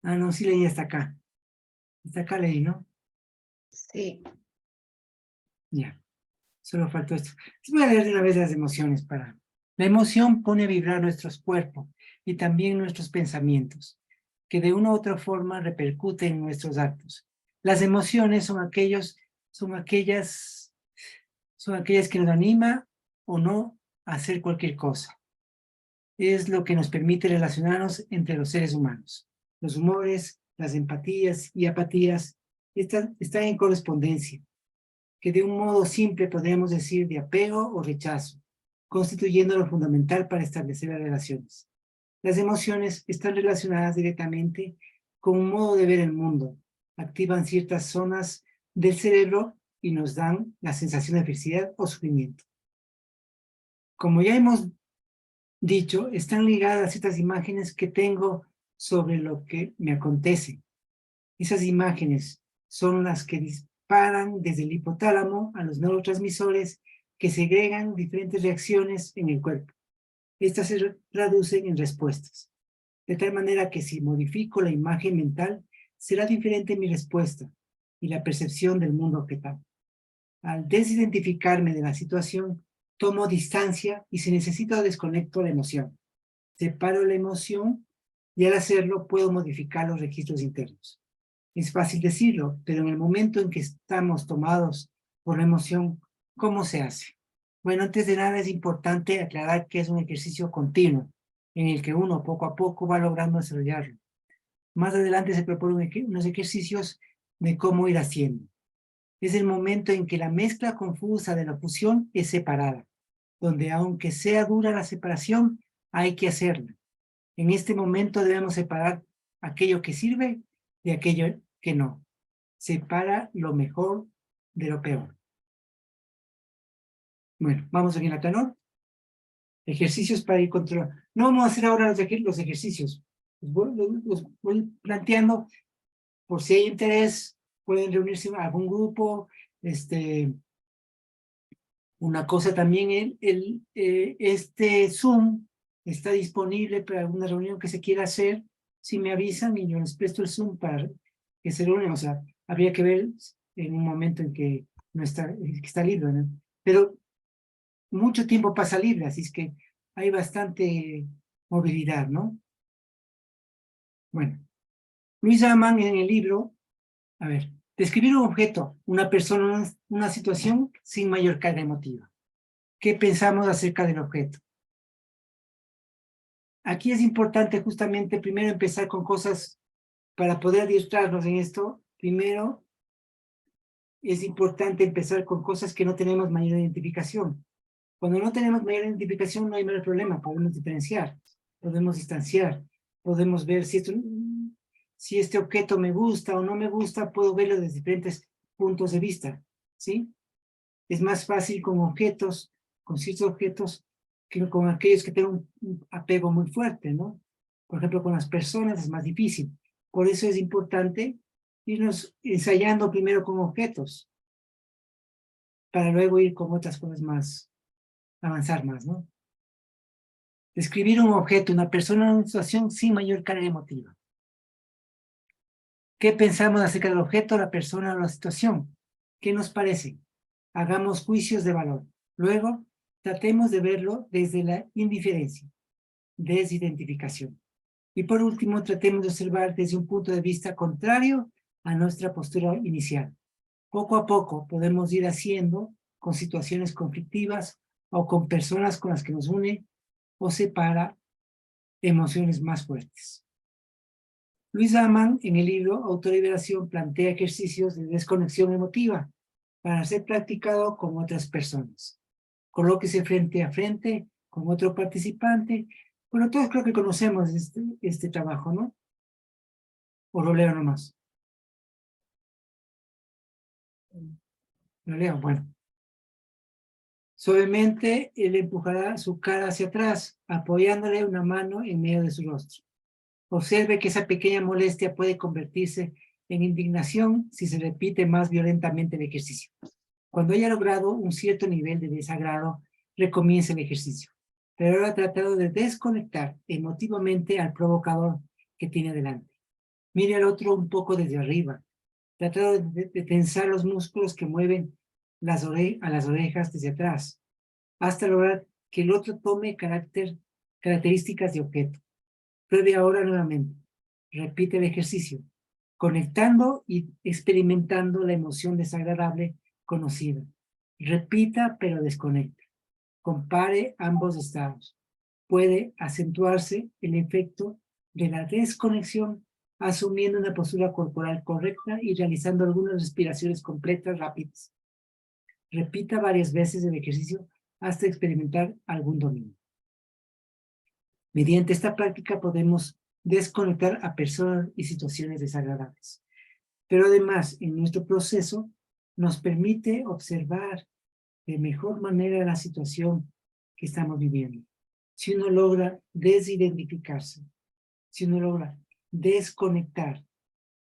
Ah, no, sí leí hasta acá. Hasta acá leí, ¿no? Sí. Ya, solo faltó esto. Les voy a leer de una vez las emociones para... La emoción pone a vibrar nuestros cuerpos y también nuestros pensamientos, que de una u otra forma repercuten en nuestros actos. Las emociones son aquellas que nos anima o no a hacer cualquier cosa. Es lo que nos permite relacionarnos entre los seres humanos. Los humores, las empatías y apatías están en correspondencia, que de un modo simple podríamos decir de apego o rechazo. constituyendo lo fundamental para establecer las relaciones. Las emociones están relacionadas directamente con un modo de ver el mundo, activan ciertas zonas del cerebro y nos dan la sensación de felicidad o sufrimiento. Como ya hemos dicho, están ligadas a ciertas imágenes que tengo sobre lo que me acontece. Esas imágenes son las que disparan desde el hipotálamo a los neurotransmisores que segregan diferentes reacciones en el cuerpo. Estas se traducen en respuestas, de tal manera que si modifico la imagen mental, será diferente mi respuesta y la percepción del mundo objetable. Al desidentificarme de la situación, tomo distancia y si necesito desconecto la emoción. Separo la emoción y al hacerlo puedo modificar los registros internos. Es fácil decirlo, pero en el momento en que estamos tomados por la emoción, ¿cómo se hace? Bueno, antes de nada es importante aclarar que es un ejercicio continuo, en el que uno poco a poco va logrando desarrollarlo. Más adelante se proponen unos ejercicios de cómo ir haciendo. Es el momento en que la mezcla confusa de la fusión es separada, donde aunque sea dura la separación, hay que hacerla. En este momento debemos separar aquello que sirve de aquello que no. Separa lo mejor de lo peor. Bueno, vamos aquí en la tenor. Ejercicios para ir controlando. No vamos a hacer ahora los ejercicios. Los voy planteando por si hay interés. Pueden reunirse en algún grupo. Una cosa también, este Zoom está disponible para alguna reunión que se quiera hacer. Si me avisan y yo les presto el Zoom para que se reúnan. O sea, habría que ver en un momento en que no está, que está libre, ¿no? Pero mucho tiempo pasa libre, así es que hay bastante movilidad, ¿no? Bueno, Luis Amann en el libro, a ver, describir un objeto, una persona, una situación sin mayor carga emotiva. ¿Qué pensamos acerca del objeto? Aquí es importante justamente primero empezar con cosas, para poder adiestrarnos en esto, primero es importante empezar con cosas que no tenemos mayor identificación. Cuando no tenemos mayor identificación no hay mayor problema, podemos diferenciar, podemos distanciar, podemos ver si este objeto me gusta o no me gusta, puedo verlo desde diferentes puntos de vista, ¿sí? Es más fácil con objetos, con ciertos objetos, que con aquellos que tengan un apego muy fuerte, ¿no? Por ejemplo, con las personas es más difícil. Por eso es importante irnos ensayando primero con objetos, para luego ir con otras cosas más, avanzar más, ¿no? Describir un objeto, una persona, una situación sin mayor carga emotiva. ¿Qué pensamos acerca del objeto, la persona o la situación? ¿Qué nos parece? Hagamos juicios de valor. Luego, tratemos de verlo desde la indiferencia, desidentificación. Y por último, tratemos de observar desde un punto de vista contrario a nuestra postura inicial. Poco a poco podemos ir haciendo con situaciones conflictivas o con personas con las que nos une o separa emociones más fuertes. Luis Amann, en el libro Autoliberación, plantea ejercicios de desconexión emotiva para ser practicado con otras personas. Colóquese frente a frente con otro participante. Bueno, todos creo que conocemos este trabajo, ¿no? ¿O lo leo nomás? Lo leo, bueno. Suavemente, él empujará su cara hacia atrás, apoyándole una mano en medio de su rostro. Observe que esa pequeña molestia puede convertirse en indignación si se repite más violentamente el ejercicio. Cuando haya logrado un cierto nivel de desagrado, recomience el ejercicio. Pero ahora ha tratado de desconectar emotivamente al provocador que tiene delante. Mire al otro un poco desde arriba. Tratado de tensar los músculos que mueven a las orejas desde atrás, hasta lograr que el otro tome características de objeto. Pruebe ahora nuevamente. Repite el ejercicio, conectando y experimentando la emoción desagradable conocida. Repita, pero desconecte. Compare ambos estados. Puede acentuarse el efecto de la desconexión asumiendo una postura corporal correcta y realizando algunas respiraciones completas rápidas. Repita varias veces el ejercicio hasta experimentar algún dominio. Mediante esta práctica podemos desconectar a personas y situaciones desagradables. Pero además, en nuestro proceso, nos permite observar de mejor manera la situación que estamos viviendo. Si uno logra desidentificarse, si uno logra desconectar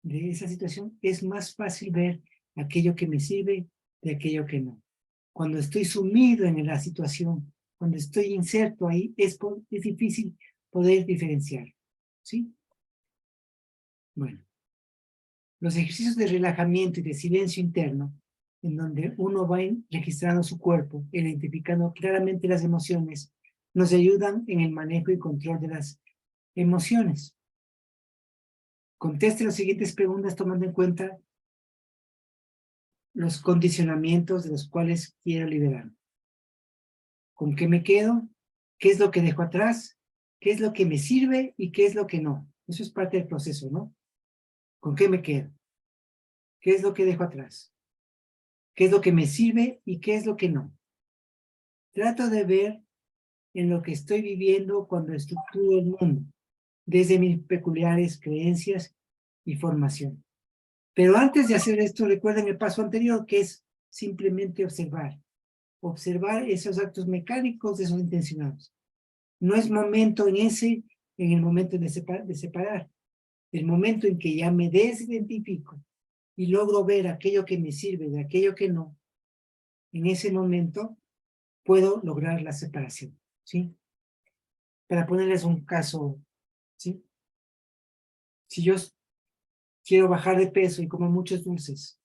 de esa situación, es más fácil ver aquello que me sirve de aquello que no. Cuando estoy sumido en la situación, cuando estoy inserto ahí, es difícil poder diferenciar, ¿sí? Bueno, los ejercicios de relajamiento y de silencio interno, en donde uno va registrando su cuerpo, identificando claramente las emociones, nos ayudan en el manejo y control de las emociones. Conteste las siguientes preguntas tomando en cuenta los condicionamientos de los cuales quiero liberarme. ¿Con qué me quedo? ¿Qué es lo que dejo atrás? ¿Qué es lo que me sirve y qué es lo que no? Eso es parte del proceso, ¿no? ¿Con qué me quedo? ¿Qué es lo que dejo atrás? ¿Qué es lo que me sirve y qué es lo que no? Trato de ver en lo que estoy viviendo cuando estructuro el mundo, desde mis peculiares creencias y formación. Pero antes de hacer esto, recuerden el paso anterior, que es simplemente observar. Observar esos actos mecánicos, esos intencionados. No es momento en el momento de separar. El momento en que ya me desidentifico y logro ver aquello que me sirve de aquello que no, en ese momento puedo lograr la separación, ¿sí? Para ponerles un caso, ¿sí? Si yo quiero bajar de peso y como muchos dulces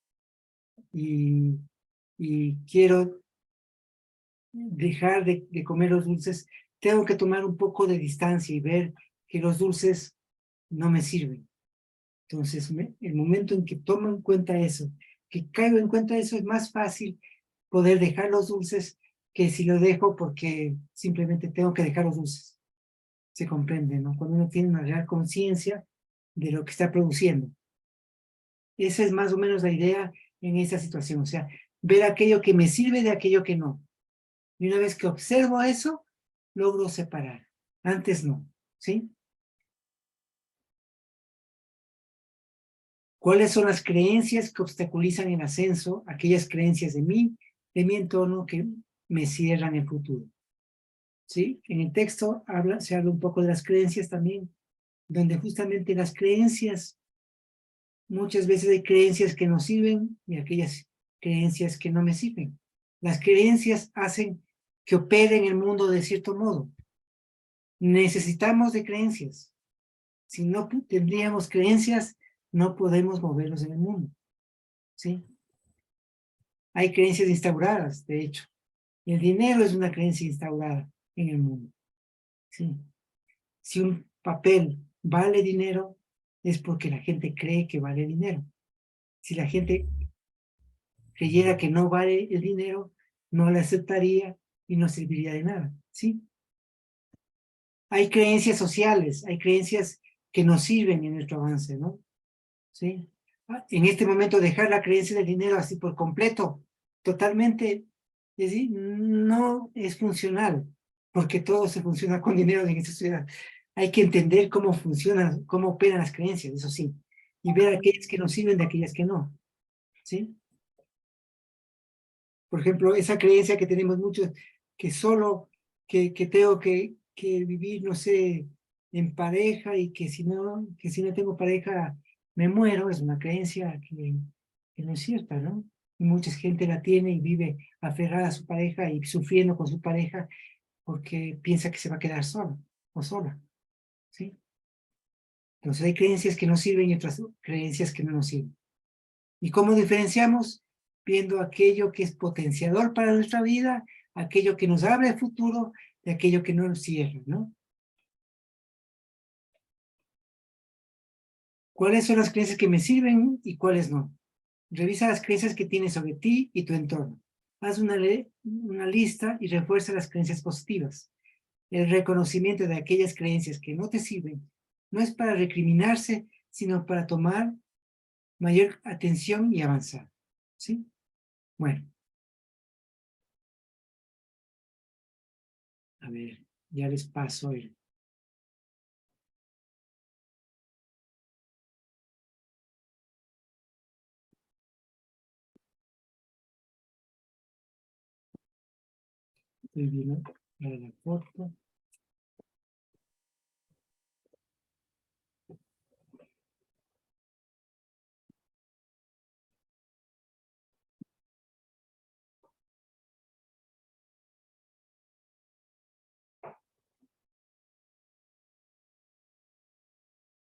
y quiero dejar de comer los dulces, tengo que tomar un poco de distancia y ver que los dulces no me sirven. Entonces, el momento en que tomo en cuenta eso, que caigo en cuenta eso, es más fácil poder dejar los dulces que si lo dejo porque simplemente tengo que dejar los dulces. Se comprende, ¿no? Cuando uno tiene una real conciencia de lo que está produciendo. Esa es más o menos la idea en esta situación, o sea, ver aquello que me sirve de aquello que no. Y una vez que observo eso, logro separar. Antes no, ¿sí? ¿Cuáles son las creencias que obstaculizan el ascenso? Aquellas creencias de mi entorno que me cierran el futuro. ¿Sí? En el texto se habla un poco de las creencias también, donde justamente las creencias, muchas veces hay creencias que nos sirven y aquellas creencias que no me sirven. Las creencias hacen que opere en el mundo de cierto modo. Necesitamos de creencias. Si no tendríamos creencias, no podemos movernos en el mundo. ¿Sí? Hay creencias instauradas, de hecho. El dinero es una creencia instaurada en el mundo. ¿Sí? Si un papel vale dinero, es porque la gente cree que vale dinero. Si la gente creyera que no vale el dinero, no la aceptaría y no serviría de nada. ¿Sí? Hay creencias sociales, hay creencias que nos sirven en nuestro avance, ¿no? ¿Sí? En este momento dejar la creencia del dinero así por completo, totalmente, es decir, no es funcional, porque todo se funciona con dinero en esta sociedad. Hay que entender cómo funcionan, cómo operan las creencias, eso sí, y ver aquellas que nos sirven de aquellas que no, ¿sí? Por ejemplo, esa creencia que tenemos muchos, que solo, que tengo que vivir, no sé, en pareja y que si no tengo pareja me muero, es una creencia que no es cierta, ¿no? Y mucha gente la tiene y vive aferrada a su pareja y sufriendo con su pareja porque piensa que se va a quedar solo o sola, ¿sí? Entonces hay creencias que nos sirven y otras creencias que no nos sirven. ¿Y cómo diferenciamos? Viendo aquello que es potenciador para nuestra vida, aquello que nos abre el futuro, de aquello que no nos cierra, ¿no? ¿Cuáles son las creencias que me sirven y cuáles no? Revisa las creencias que tienes sobre ti y tu entorno. Haz una lista y refuerza las creencias positivas. El reconocimiento de aquellas creencias que no te sirven no es para recriminarse, sino para tomar mayor atención y avanzar. ¿Sí? Bueno. A ver, ya les paso el... Estoy viendo para la foto.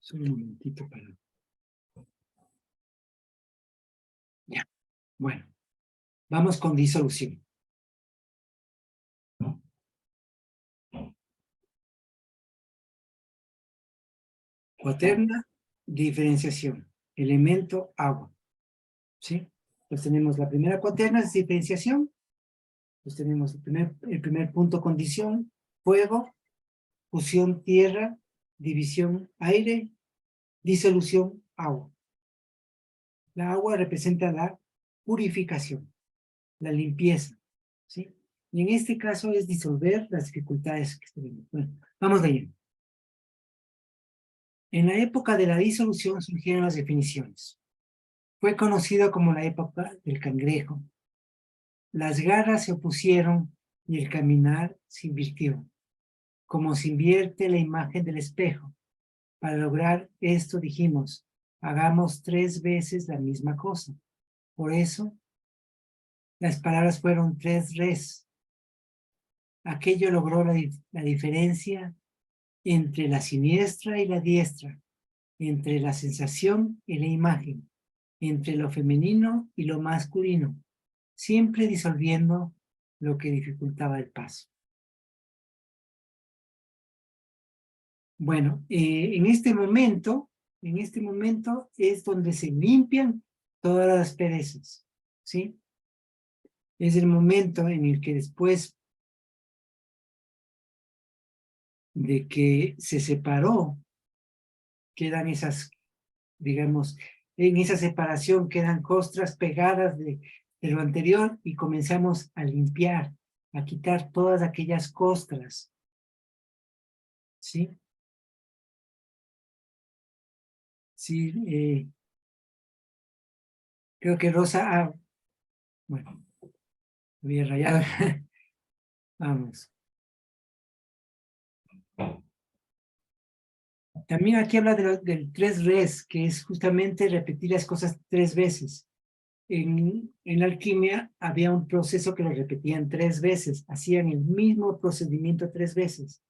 Solo un momentito para... Ya, bueno. Vamos con disolución. Cuaterna, diferenciación. Elemento agua. ¿Sí? Pues tenemos la primera cuaterna, es diferenciación. Pues tenemos el primer punto, condición, fuego, fusión, tierra, división, aire, disolución, agua. La agua representa la purificación, la limpieza, ¿sí? Y en este caso es disolver las dificultades que tenemos. Bueno, vamos leyendo. En la época de la disolución surgieron las definiciones. Fue conocido como la época del cangrejo. Las garras se opusieron y el caminar se invirtió, como se invierte la imagen del espejo. Para lograr esto dijimos, hagamos 3 veces la misma cosa. Por eso, las palabras fueron 3 res. Aquello logró la diferencia entre la siniestra y la diestra, entre la sensación y la imagen, entre lo femenino y lo masculino, siempre disolviendo lo que dificultaba el paso. Bueno, en este momento es donde se limpian todas las perezas, ¿sí? Es el momento en el que después de que se separó, quedan esas, digamos, en esa separación quedan costras pegadas de lo anterior y comenzamos a limpiar, a quitar todas aquellas costras, ¿sí? Sí, creo que Rosa, bueno, voy a rayar, vamos. También aquí habla del 3 res, que es justamente repetir las cosas 3 veces. En la alquimia había un proceso que lo repetían 3 veces, hacían el mismo procedimiento 3 veces.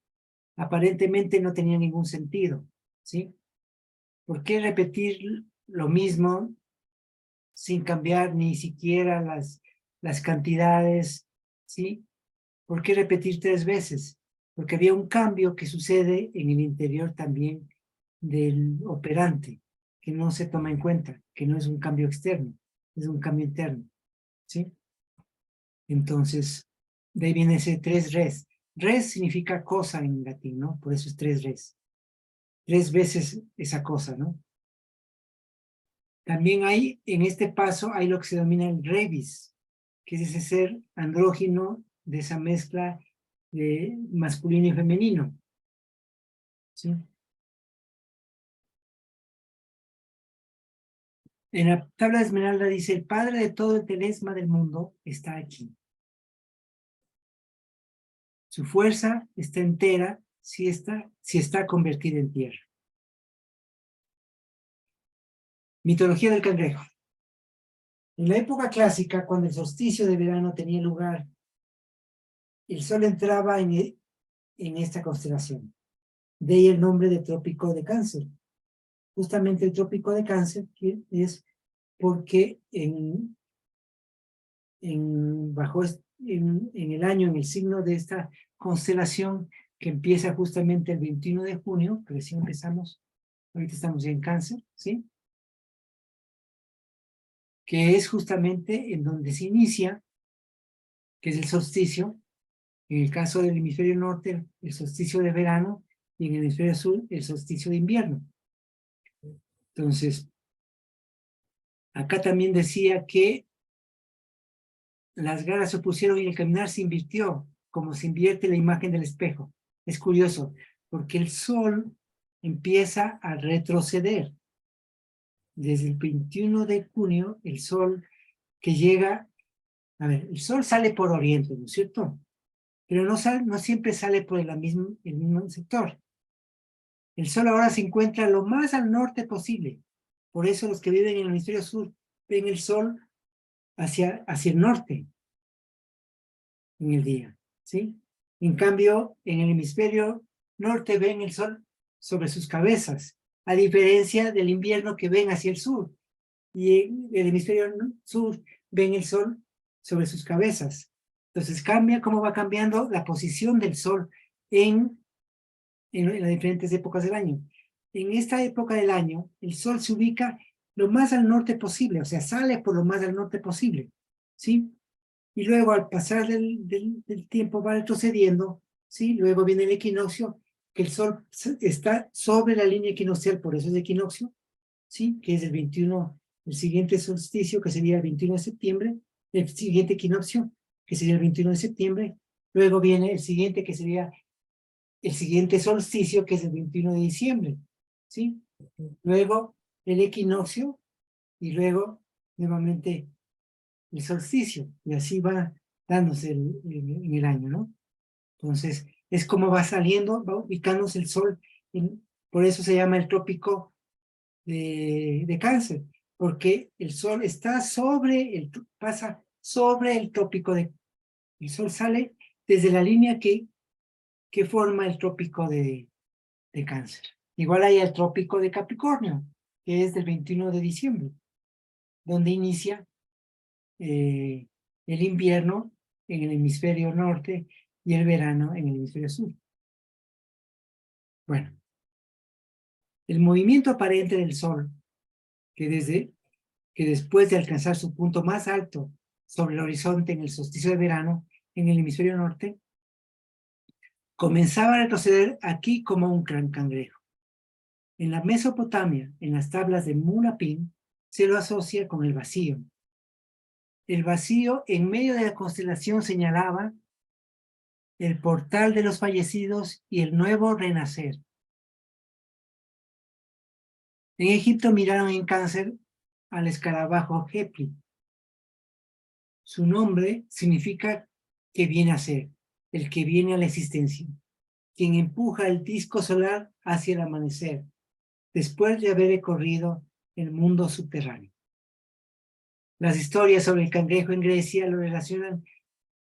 Aparentemente no tenía ningún sentido, ¿sí? ¿Por qué repetir lo mismo sin cambiar ni siquiera las cantidades, ¿sí? ¿Por qué repetir 3 veces? Porque había un cambio que sucede en el interior también del operante, que no se toma en cuenta, que no es un cambio externo, es un cambio interno, ¿sí? Entonces, de ahí viene ese 3 res. Res significa cosa en latín, ¿no? Por eso es 3 res. 3 veces esa cosa, ¿no? También hay, en este paso, hay lo que se denomina el revis, que es ese ser andrógino de esa mezcla de masculino y femenino, ¿sí? En la tabla de Esmeralda dice, el padre de todo el telesma del mundo está aquí. Su fuerza está entera si está convertida en tierra. Mitología del cangrejo. En la época clásica, cuando el solsticio de verano tenía lugar, el sol entraba en esta constelación. De ahí el nombre de Trópico de Cáncer. Justamente el Trópico de Cáncer que es porque en el año, en el signo de esta constelación que empieza justamente el 21 de junio, que recién empezamos, ahorita estamos ya en Cáncer, ¿sí? Que es justamente en donde se inicia, que es el solsticio, en el caso del hemisferio norte, el solsticio de verano, y en el hemisferio sur, el solsticio de invierno. Entonces, acá también decía que las garras se opusieron y el caminar se invirtió, como se invierte la imagen del espejo. Es curioso, porque el sol empieza a retroceder. Desde el 21 de junio, el sol que llega, a ver, el sol sale por oriente, ¿no es cierto? Pero no siempre sale por el mismo sector. El sol ahora se encuentra lo más al norte posible. Por eso los que viven en el hemisferio sur ven el sol hacia el norte en el día, ¿sí? En cambio, en el hemisferio norte ven el sol sobre sus cabezas, a diferencia del invierno que ven hacia el sur. Y en el hemisferio sur ven el sol sobre sus cabezas. Entonces cambia cómo va cambiando la posición del sol en las diferentes épocas del año. En esta época del año, el sol se ubica lo más al norte posible, o sea, sale por lo más al norte posible, ¿sí? Y luego al pasar del tiempo va retrocediendo, ¿sí? Luego viene el equinoccio, que el sol está sobre la línea equinoccial, por eso es equinoccio, ¿sí? Que es el 21, el siguiente solsticio, que sería el 21 de septiembre, el siguiente equinoccio, que sería el 21 de septiembre, luego viene el siguiente, que sería el siguiente solsticio, que es el 21 de diciembre, ¿sí? Luego el equinoccio, y luego nuevamente el solsticio, y así va dándose en el año, ¿no? Entonces, es como va saliendo, va ubicándose el sol, por eso se llama el trópico de Cáncer, porque el sol está pasa sobre el trópico el sol sale desde la línea que forma el trópico de Cáncer. Igual hay el trópico de Capricornio, que es del 21 de diciembre, donde inicia el invierno en el hemisferio norte y el verano en el hemisferio sur. Bueno, el movimiento aparente del Sol, que después de alcanzar su punto más alto sobre el horizonte en el solsticio de verano en el hemisferio norte, comenzaba a retroceder aquí como un gran cangrejo. En la Mesopotamia, en las tablas de Mulapin, se lo asocia con el vacío. El vacío en medio de la constelación señalaba el portal de los fallecidos y el nuevo renacer. En Egipto miraron en Cáncer al escarabajo Hepli. Su nombre significa que viene a ser, el que viene a la existencia, quien empuja el disco solar hacia el amanecer, después de haber recorrido el mundo subterráneo. Las historias sobre el cangrejo en Grecia lo relacionan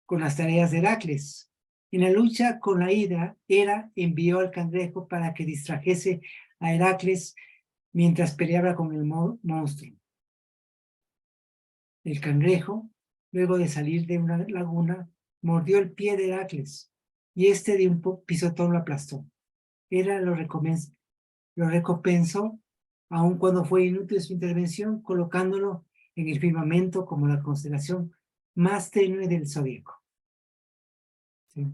con las tareas de Heracles. En la lucha con la Hidra, Hera envió al cangrejo para que distrajese a Heracles mientras peleaba con el monstruo. El cangrejo, luego de salir de una laguna, mordió el pie de Heracles y este de un pisotón lo aplastó. Hera lo recompensó, aun cuando fue inútil su intervención, colocándolo en el firmamento como la constelación más tenue del zodíaco. ¿Sí?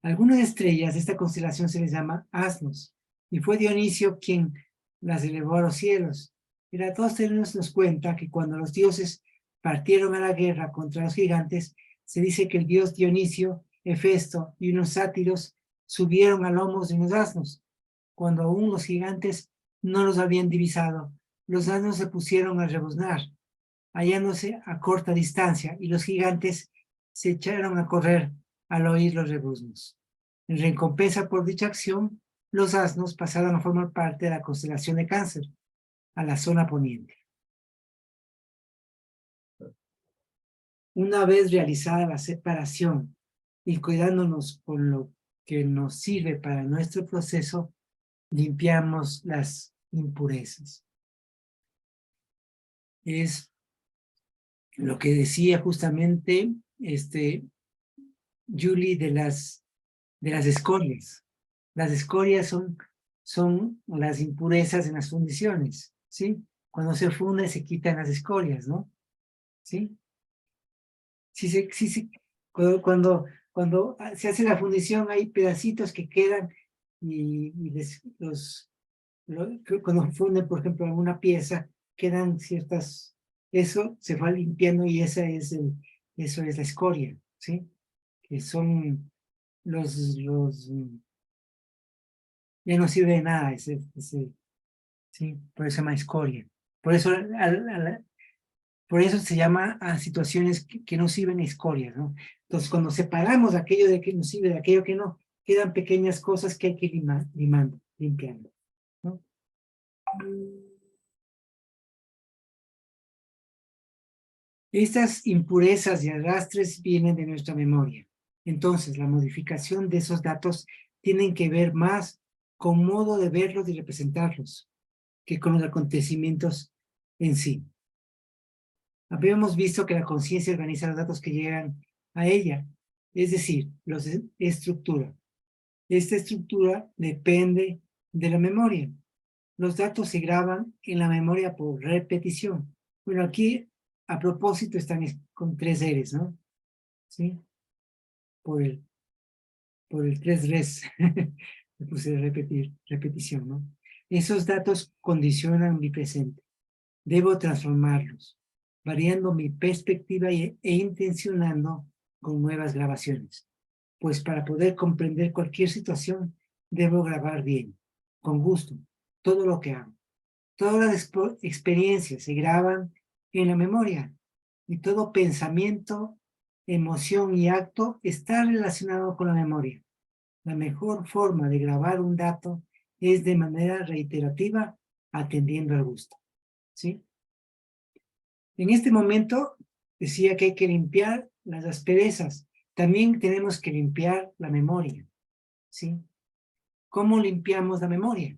Algunas estrellas de esta constelación se les llama asnos, y fue Dionisio quien las elevó a los cielos. Eratóstenes nos cuenta que cuando los dioses partieron a la guerra contra los gigantes, se dice que el dios Dionisio, Hefesto y unos sátiros subieron a lomos de unos asnos. Cuando aún los gigantes no los habían divisado, los asnos se pusieron a rebuznar, hallándose a corta distancia, y los gigantes se echaron a correr al oír los rebuznos. En recompensa por dicha acción, los asnos pasaron a formar parte de la constelación de Cáncer, a la zona poniente. Una vez realizada la separación y cuidándonos con lo que nos sirve para nuestro proceso, limpiamos las impurezas. Es lo que decía justamente Julie de las escorias. Las escorias son las impurezas en las fundiciones, ¿sí? Cuando se funde se quitan las escorias, ¿no? ¿Sí? Cuando se hace la fundición hay pedacitos que quedan y cuando funden, por ejemplo, alguna pieza, quedan ciertas, eso se va limpiando y eso es la escoria, ¿sí? que son ya no sirve de nada ¿sí? Por eso se llama escoria. Por eso, por eso se llama a situaciones que no sirven escorias, ¿no? Entonces, cuando separamos aquello de que nos sirve de aquello que no, quedan pequeñas cosas que hay que ir limpiando, ¿no? Estas impurezas y arrastres vienen de nuestra memoria. Entonces, la modificación de esos datos tienen que ver más con modo de verlos y representarlos que con los acontecimientos en sí. Habíamos visto que la conciencia organiza los datos que llegan a ella, es decir, los estructura. Esta estructura depende de la memoria. Los datos se graban en la memoria por repetición. Bueno, aquí a propósito están con 3 Rs, ¿no? ¿Sí? Por el 3 Res. Le puse repetición, ¿no? Esos datos condicionan mi presente. Debo transformarlos, variando mi perspectiva e intencionando con nuevas grabaciones. Pues para poder comprender cualquier situación, debo grabar bien, con gusto, todo lo que hago. Todas las experiencias se graban en la memoria y todo pensamiento, emoción y acto está relacionado con la memoria. La mejor forma de grabar un dato es de manera reiterativa, atendiendo al gusto. ¿Sí? En este momento decía que hay que limpiar las asperezas. También tenemos que limpiar la memoria. ¿Sí? ¿Cómo limpiamos la memoria?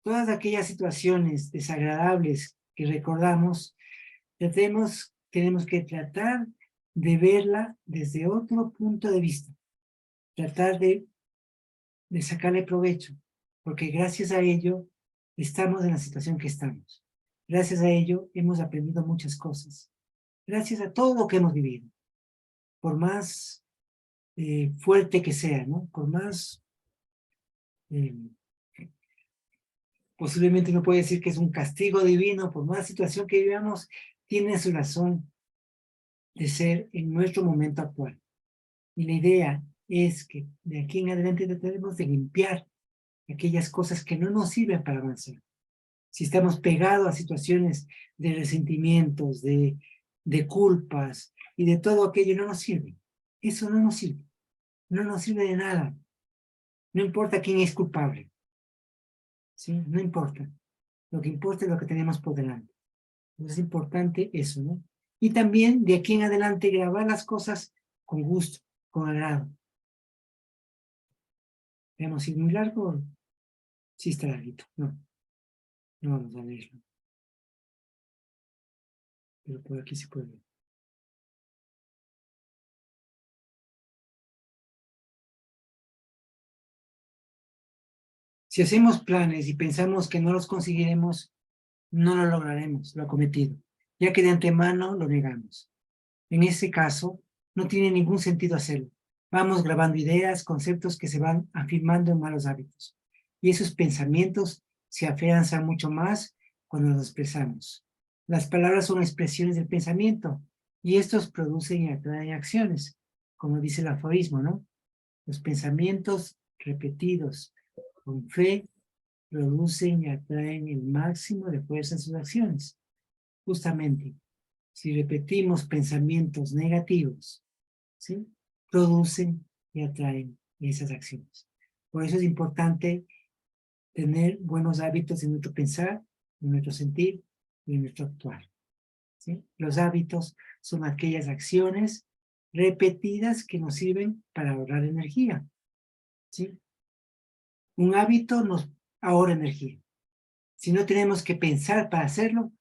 Todas aquellas situaciones desagradables que recordamos, tenemos que tratar de verla desde otro punto de vista. Tratar de sacarle provecho, porque gracias a ello estamos en la situación que estamos. Gracias a ello hemos aprendido muchas cosas. Gracias a todo lo que hemos vivido. Por más fuerte que sea, ¿no? Por más... posiblemente uno puede decir que es un castigo divino, por más situación que vivamos, tiene su razón de ser en nuestro momento actual. Y la idea es que de aquí en adelante tratemos de limpiar aquellas cosas que no nos sirven para avanzar. Si estamos pegados a situaciones de resentimientos, de culpas y de todo aquello, no nos sirve. Eso no nos sirve. No nos sirve de nada. No importa quién es culpable. ¿Sí? No importa. Lo que importa es lo que tenemos por delante. Entonces es importante eso, ¿no? Y también de aquí en adelante grabar las cosas con gusto, con agrado. Veamos si es muy largo. Sí está larguito. No vamos a leerlo. Pero por aquí se puede ver. Si hacemos planes y pensamos que no los conseguiremos, no lo lograremos, lo cometido, ya que de antemano lo negamos. En ese caso, no tiene ningún sentido hacerlo. Vamos grabando ideas, conceptos que se van afirmando en malos hábitos. Y esos pensamientos se afianzan mucho más cuando los expresamos. Las palabras son expresiones del pensamiento y estos producen y atraen acciones, como dice el aforismo, ¿no? Los pensamientos repetidos con fe producen y atraen el máximo de fuerza en sus acciones. Justamente, si repetimos pensamientos negativos, ¿sí? Producen y atraen esas acciones. Por eso es importante tener buenos hábitos en nuestro pensar, en nuestro sentir y en nuestro actuar. ¿Sí? Los hábitos son aquellas acciones repetidas que nos sirven para ahorrar energía. ¿Sí? Un hábito nos ahorra energía. Si no tenemos que pensar para hacerlo,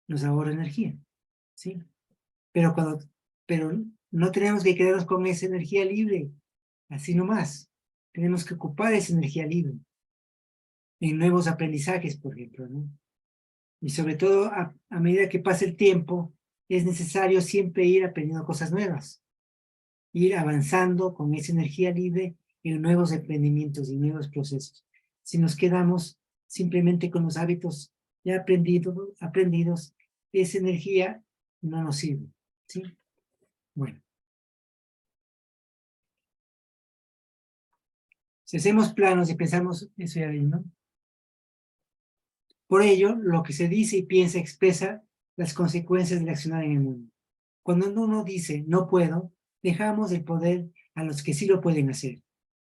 nos ahorra energía. ¿Sí? Pero no tenemos que quedarnos con esa energía libre, así nomás. Tenemos que ocupar esa energía libre en nuevos aprendizajes, por ejemplo, ¿no? Y sobre todo, a medida que pasa el tiempo, es necesario siempre ir aprendiendo cosas nuevas, ir avanzando con esa energía libre en nuevos emprendimientos y nuevos procesos. Si nos quedamos simplemente con los hábitos ya aprendidos, esa energía no nos sirve, ¿sí? Bueno, Si hacemos planos y pensamos, eso ya vi, ¿no? Por ello, lo que se dice y piensa expresa las consecuencias del accionar en el mundo. Cuando uno dice, no puedo, dejamos el poder a los que sí lo pueden hacer.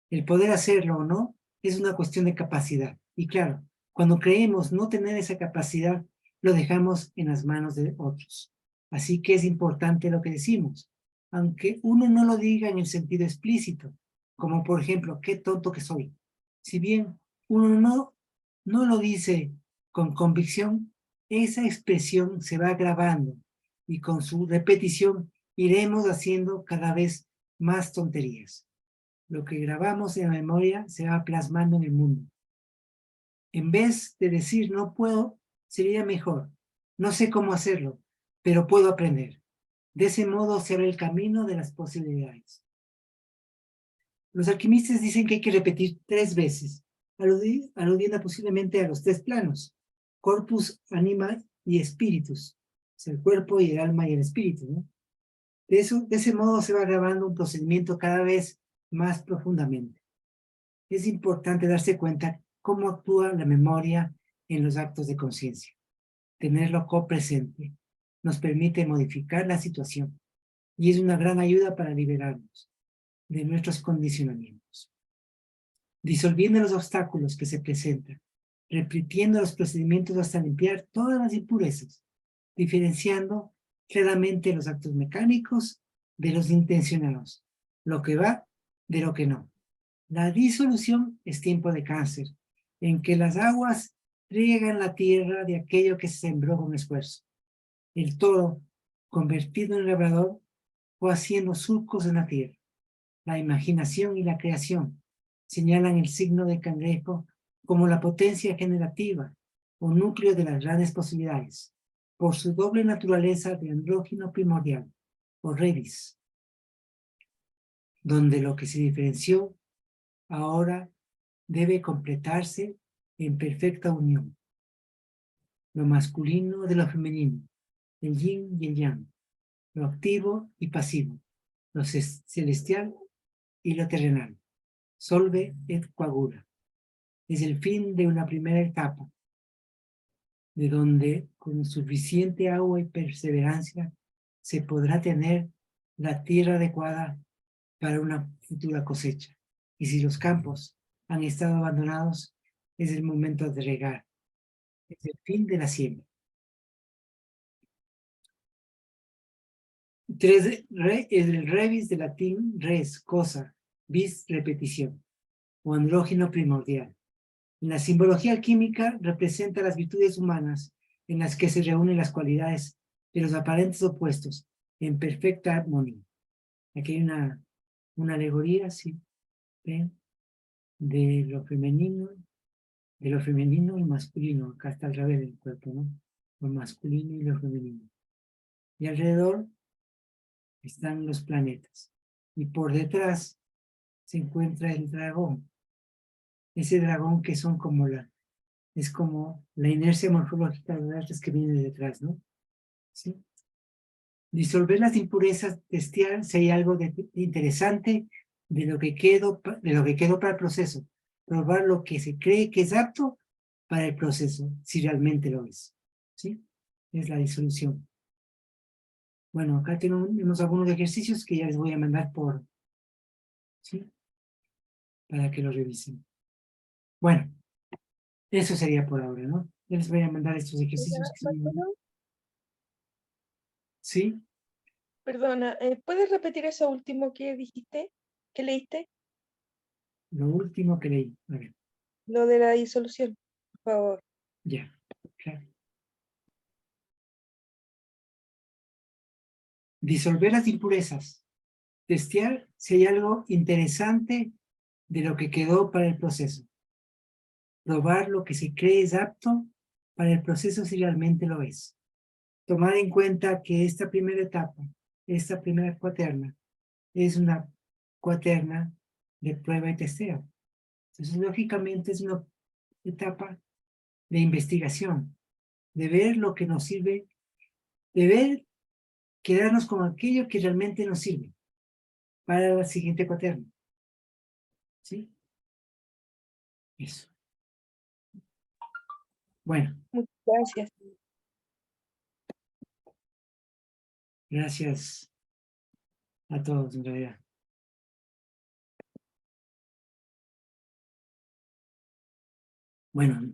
El poder hacerlo o no es una cuestión de capacidad. Y claro, cuando creemos no tener esa capacidad, lo dejamos en las manos de otros. Así que es importante lo que decimos, aunque uno no lo diga en el sentido explícito, como por ejemplo, qué tonto que soy. Si bien uno no lo dice con convicción, esa expresión se va grabando y con su repetición iremos haciendo cada vez más tonterías. Lo que grabamos en la memoria se va plasmando en el mundo. En vez de decir no puedo, sería mejor. No sé cómo hacerlo, pero puedo aprender. De ese modo se abre el camino de las posibilidades. Los alquimistas dicen que hay que repetir 3 veces, aludiendo posiblemente a los 3 planos: corpus, anima y espíritus. Es el cuerpo y el alma y el espíritu, ¿no? De ese modo se va grabando un procedimiento cada vez más profundamente. Es importante darse cuenta cómo actúa la memoria en los actos de conciencia. Tenerlo copresente nos permite modificar la situación y es una gran ayuda para liberarnos de nuestros condicionamientos. Disolviendo los obstáculos que se presentan, repitiendo los procedimientos hasta limpiar todas las impurezas, diferenciando claramente los actos mecánicos de los intencionados, lo que va de lo que no. La disolución es tiempo de cáncer, en que las aguas riegan la tierra de aquello que se sembró con esfuerzo. El toro, convertido en labrador, fue haciendo surcos en la tierra. La imaginación y la creación señalan el signo del cangrejo como la potencia generativa o núcleo de las grandes posibilidades, por su doble naturaleza de andrógino primordial, o revis, donde lo que se diferenció ahora debe completarse en perfecta unión. Lo masculino de lo femenino, el yin y el yang, lo activo y pasivo, lo celestial y lo terrenal. Solve et coagula. Es el fin de una primera etapa, de donde con suficiente agua y perseverancia se podrá tener la tierra adecuada para una futura cosecha. Y si los campos han estado abandonados, es el momento de regar. Es el fin de la siembra. Es el revis de latín res, cosa, vis, repetición, o andrógino primordial. En la simbología alquímica representa las virtudes humanas en las que se reúnen las cualidades de los aparentes opuestos en perfecta armonía. Aquí hay una alegoría, ¿sí? ¿Ven? De lo femenino y masculino. Acá está al revés del cuerpo, ¿no? Lo masculino y lo femenino. Y alrededor están los planetas. Y por detrás se encuentra el dragón. Ese dragón que son como es como la inercia morfológica de las que viene de detrás, ¿no? ¿Sí? Disolver las impurezas, testear si hay algo interesante de lo que quedó para el proceso. Probar lo que se cree que es apto para el proceso, si realmente lo es. ¿Sí? Es la disolución. Bueno, acá tenemos algunos ejercicios que ya les voy a mandar ¿sí? Para que lo revisen. Bueno, eso sería por ahora, ¿no? Ya les voy a mandar estos ejercicios que son... ¿Sí? Perdona, ¿puedes repetir eso último que dijiste, que leíste? Lo último que leí. A ver, Lo de la disolución, por favor. ya, claro. Disolver las impurezas. Testear si hay algo interesante de lo que quedó para el proceso. Probar lo que se cree es apto para el proceso si realmente lo es. Tomar en cuenta que esta primera etapa, esta primera cuaterna, es una cuaterna de prueba y testeo. Entonces, lógicamente, es una etapa de investigación, de ver lo que nos sirve, de ver, quedarnos con aquello que realmente nos sirve para la siguiente cuaterna. ¿Sí? Eso. Bueno, Muchas gracias. gracias a todos en realidad. Bueno,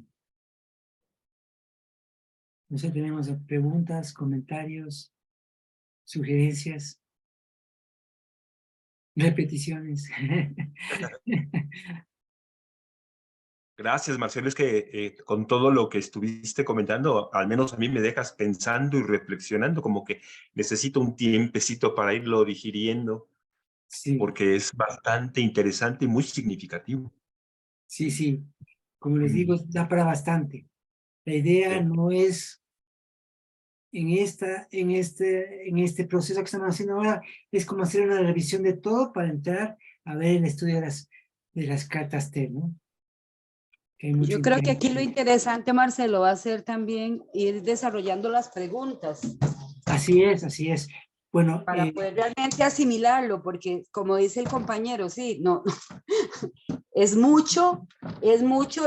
no sé, tenemos preguntas, comentarios, sugerencias, repeticiones. Gracias, Marcelo. Es que con todo lo que estuviste comentando, al menos a mí me dejas pensando y reflexionando, como que necesito un tiempecito para irlo digiriendo, Sí, porque es bastante interesante y muy significativo. sí, sí. Como les digo, da para bastante. La idea no es en este proceso que estamos haciendo ahora, es como hacer una revisión de todo para entrar a ver el estudio de las cartas T, ¿no? Que hay mucho Yo creo que interés. aquí lo interesante, Marcelo, va a ser también ir desarrollando las preguntas Así es, así es. Bueno, para poder realmente asimilarlo, porque como dice el compañero, sí, no, es mucho,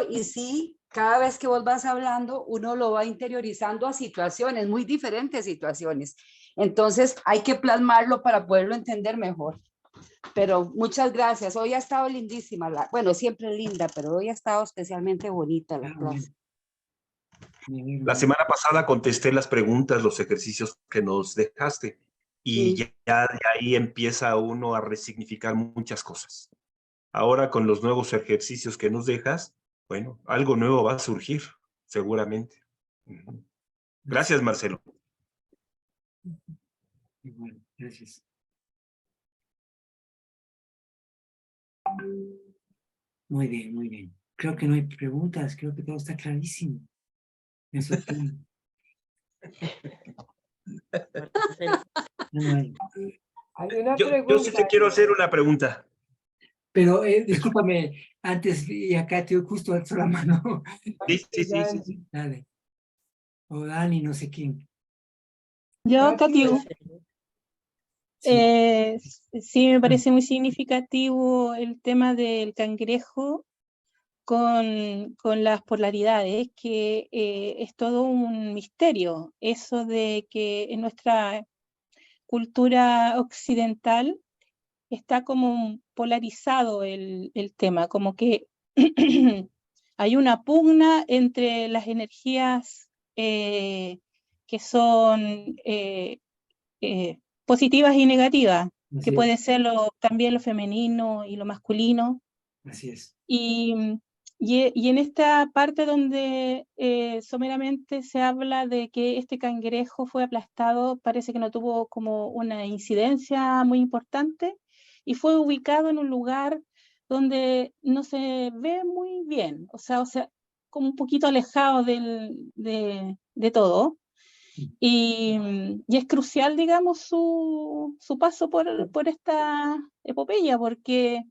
y sí, cada vez que vos vas hablando, uno lo va interiorizando a situaciones, muy diferentes situaciones. Entonces hay que plasmarlo para poderlo entender mejor. Pero muchas gracias. Hoy ha estado lindísima. Bueno, siempre linda, pero hoy ha estado especialmente bonita la clase. La semana pasada contesté las preguntas, los ejercicios que nos dejaste, y ya de ahí empieza uno a resignificar muchas cosas. Ahora con los nuevos ejercicios que nos dejas, bueno, algo nuevo va a surgir, seguramente. Gracias, Marcelo. Bueno, gracias. Muy bien, muy bien. Creo que no hay preguntas, creo que todo está clarísimo. Me sorprende. No hay. Hay una Yo sí pregunta. te quiero hacer una pregunta. Pero discúlpame, antes, y acá te justo alzó la mano. Sí. Dale. O Dani, no sé quién. Yo, Katy, Sí. sí me parece muy significativo el tema del cangrejo con las polaridades, que es todo un misterio. Eso de que en nuestra cultura occidental está como polarizado el tema, como que hay una pugna entre las energías que son positivas y negativas, que Así puede es. ser también lo femenino y lo masculino. Así es. Y en esta parte donde someramente se habla de que este cangrejo fue aplastado, parece que no tuvo como una incidencia muy importante y fue ubicado en un lugar donde no se ve muy bien, o sea, como un poquito alejado de todo. Y es crucial, digamos, su paso por esta epopeya, porque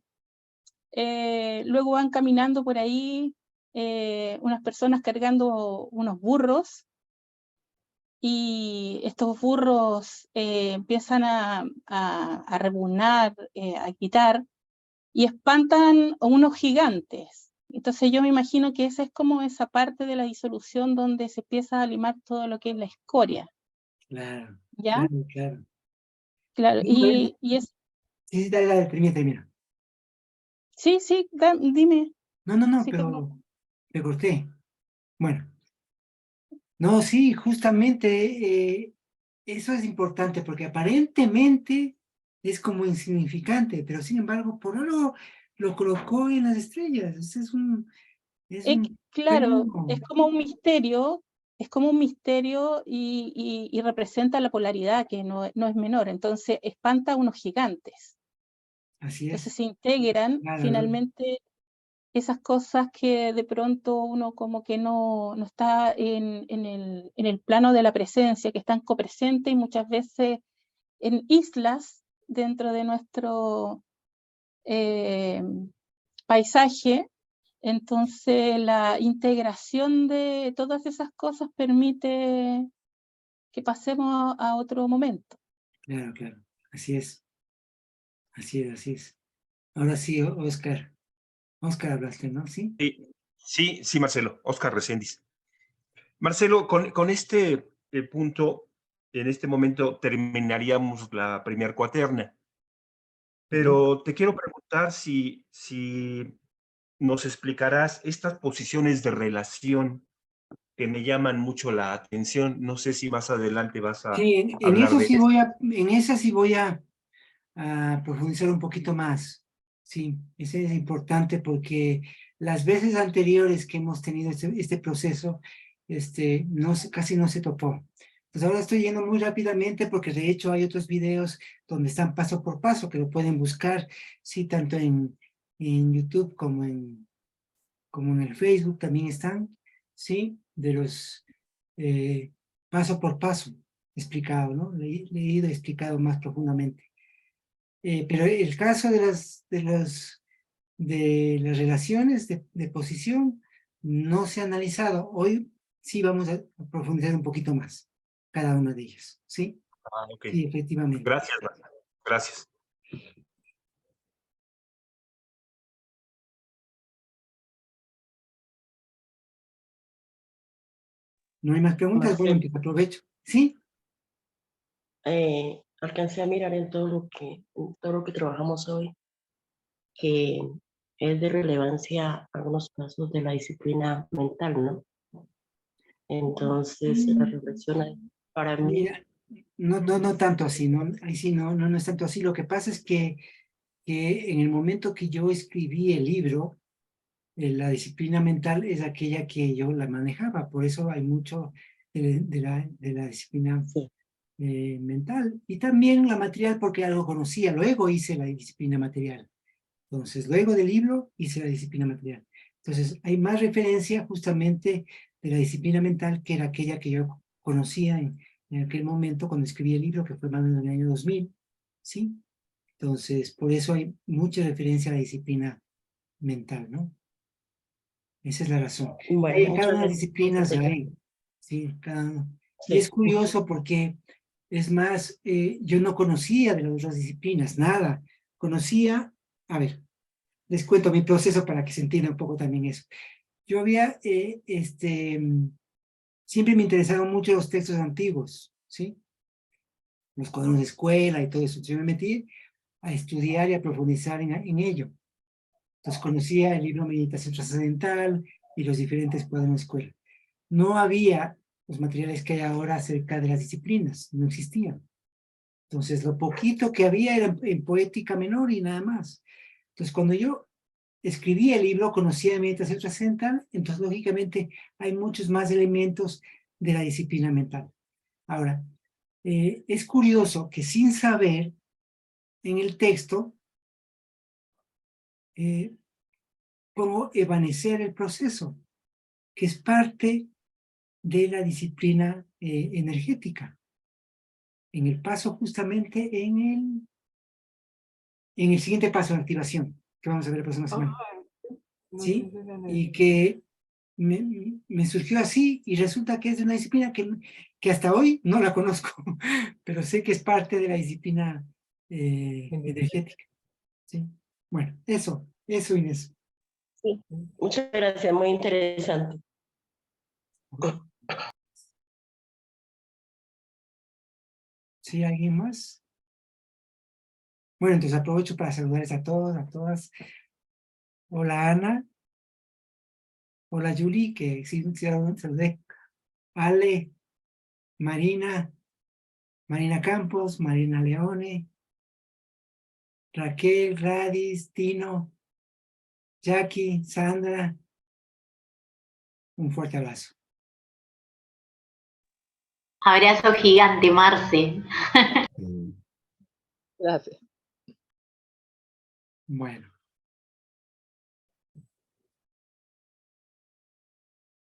luego van caminando por ahí unas personas cargando unos burros, y estos burros empiezan a rebuznar, a quitar, y espantan a unos gigantes. Entonces yo me imagino que esa es como esa parte de la disolución donde se empieza a limar todo lo que es la escoria. Claro. ¿Ya? Claro. Claro, y es... Sí, dale, termina. Sí, dime. No, Sí, pero te corté. Bueno. No, sí, justamente eso es importante porque aparentemente es como insignificante, pero sin embargo, por algo lo colocó en las estrellas. Ese es un claro, fenómeno. es como un misterio y representa la polaridad, que no es menor. Entonces espanta a unos gigantes. Así Entonces es. se integran Claro, finalmente esas cosas que de pronto uno como que no está en el plano de la presencia, que están copresentes y muchas veces en islas dentro de nuestro paisaje. Entonces la integración de todas esas cosas permite que pasemos a otro momento. claro. Así es. Así es. Ahora sí, Oscar. Oscar hablaste, ¿no? Sí. Sí, Sí, sí, Marcelo. Oscar Reséndiz. Marcelo, con este punto, en este momento terminaríamos la primera cuaterna. Pero te quiero preguntar si nos explicarás estas posiciones de relación que me llaman mucho la atención. No sé si más adelante vas a Sí, en hablar eso de sí esto. en esa sí voy a profundizar un poquito más. Sí, ese es importante porque las veces anteriores que hemos tenido este proceso, casi no se topó. Pues ahora estoy yendo muy rápidamente porque de hecho hay otros videos donde están paso por paso que lo pueden buscar, sí, tanto en YouTube como en el Facebook también están, sí, de los paso por paso explicado, ¿no? Leído y explicado más profundamente. Pero el caso de las relaciones de posición no se ha analizado. Hoy sí vamos a profundizar un poquito más cada una de ellas, ¿sí? Ok. Sí, efectivamente. Gracias, Marcelo. Gracias. ¿No hay más preguntas? Bueno, Marcelo, pues aprovecho. ¿Sí? alcancé a mirar en todo lo que trabajamos hoy, que es de relevancia algunos casos de la disciplina mental, ¿no? Entonces, la reflexión ahí, para mí, Mira, no tanto así, ¿no? Ahí sí, no es tanto así. Lo que pasa es que en el momento que yo escribí el libro, la disciplina mental es aquella que yo la manejaba, por eso hay mucho de la disciplina sí. mental. Y también la material porque algo conocía, luego hice la disciplina material. Entonces, luego del libro hice la disciplina material. Entonces, hay más referencia justamente de la disciplina mental, que era aquella que yo conocía en aquel momento cuando escribí el libro, que fue más o menos en el año 2000, ¿sí? Entonces, por eso hay mucha referencia a la disciplina mental, ¿no? Esa es la razón. Bueno, Hay en cada muchas una de las gracias. disciplinas, hay, sí, cada una. Y es Sí. curioso porque, es más, yo no conocía de las otras disciplinas, nada. Conocía, a ver, les cuento mi proceso para que se entienda un poco también eso. Yo había, siempre me interesaron mucho los textos antiguos, ¿sí? Los cuadernos de escuela y todo eso. Yo me metí a estudiar y a profundizar en ello. Entonces conocía el libro Meditación Trascendental y los diferentes cuadernos de escuela. No había los materiales que hay ahora acerca de las disciplinas, no existían. Entonces lo poquito que había era en poética menor y nada más. Entonces cuando yo escribí el libro, conocía de meditación trascendental, entonces lógicamente hay muchos más elementos de la disciplina mental. Ahora, es curioso que sin saber en el texto pongo evanecer el proceso, que es parte de la disciplina energética. En el paso justamente en el siguiente paso de activación, que vamos a ver la próxima semana. ¿Sí? Y que me surgió así y resulta que es de una disciplina que hasta hoy no la conozco, pero sé que es parte de la disciplina energética. ¿Sí? Bueno, eso Inés. Sí. Muchas gracias, muy interesante. ¿Sí? ¿Alguien más? Bueno, entonces aprovecho para saludarles a todos, a todas. Hola Ana. Hola Yuli, que sí saludé. Ale, Marina Campos, Marina Leone, Raquel, Radis, Tino, Jackie, Sandra, un fuerte abrazo. Abrazo gigante, Marce. Gracias. Bueno.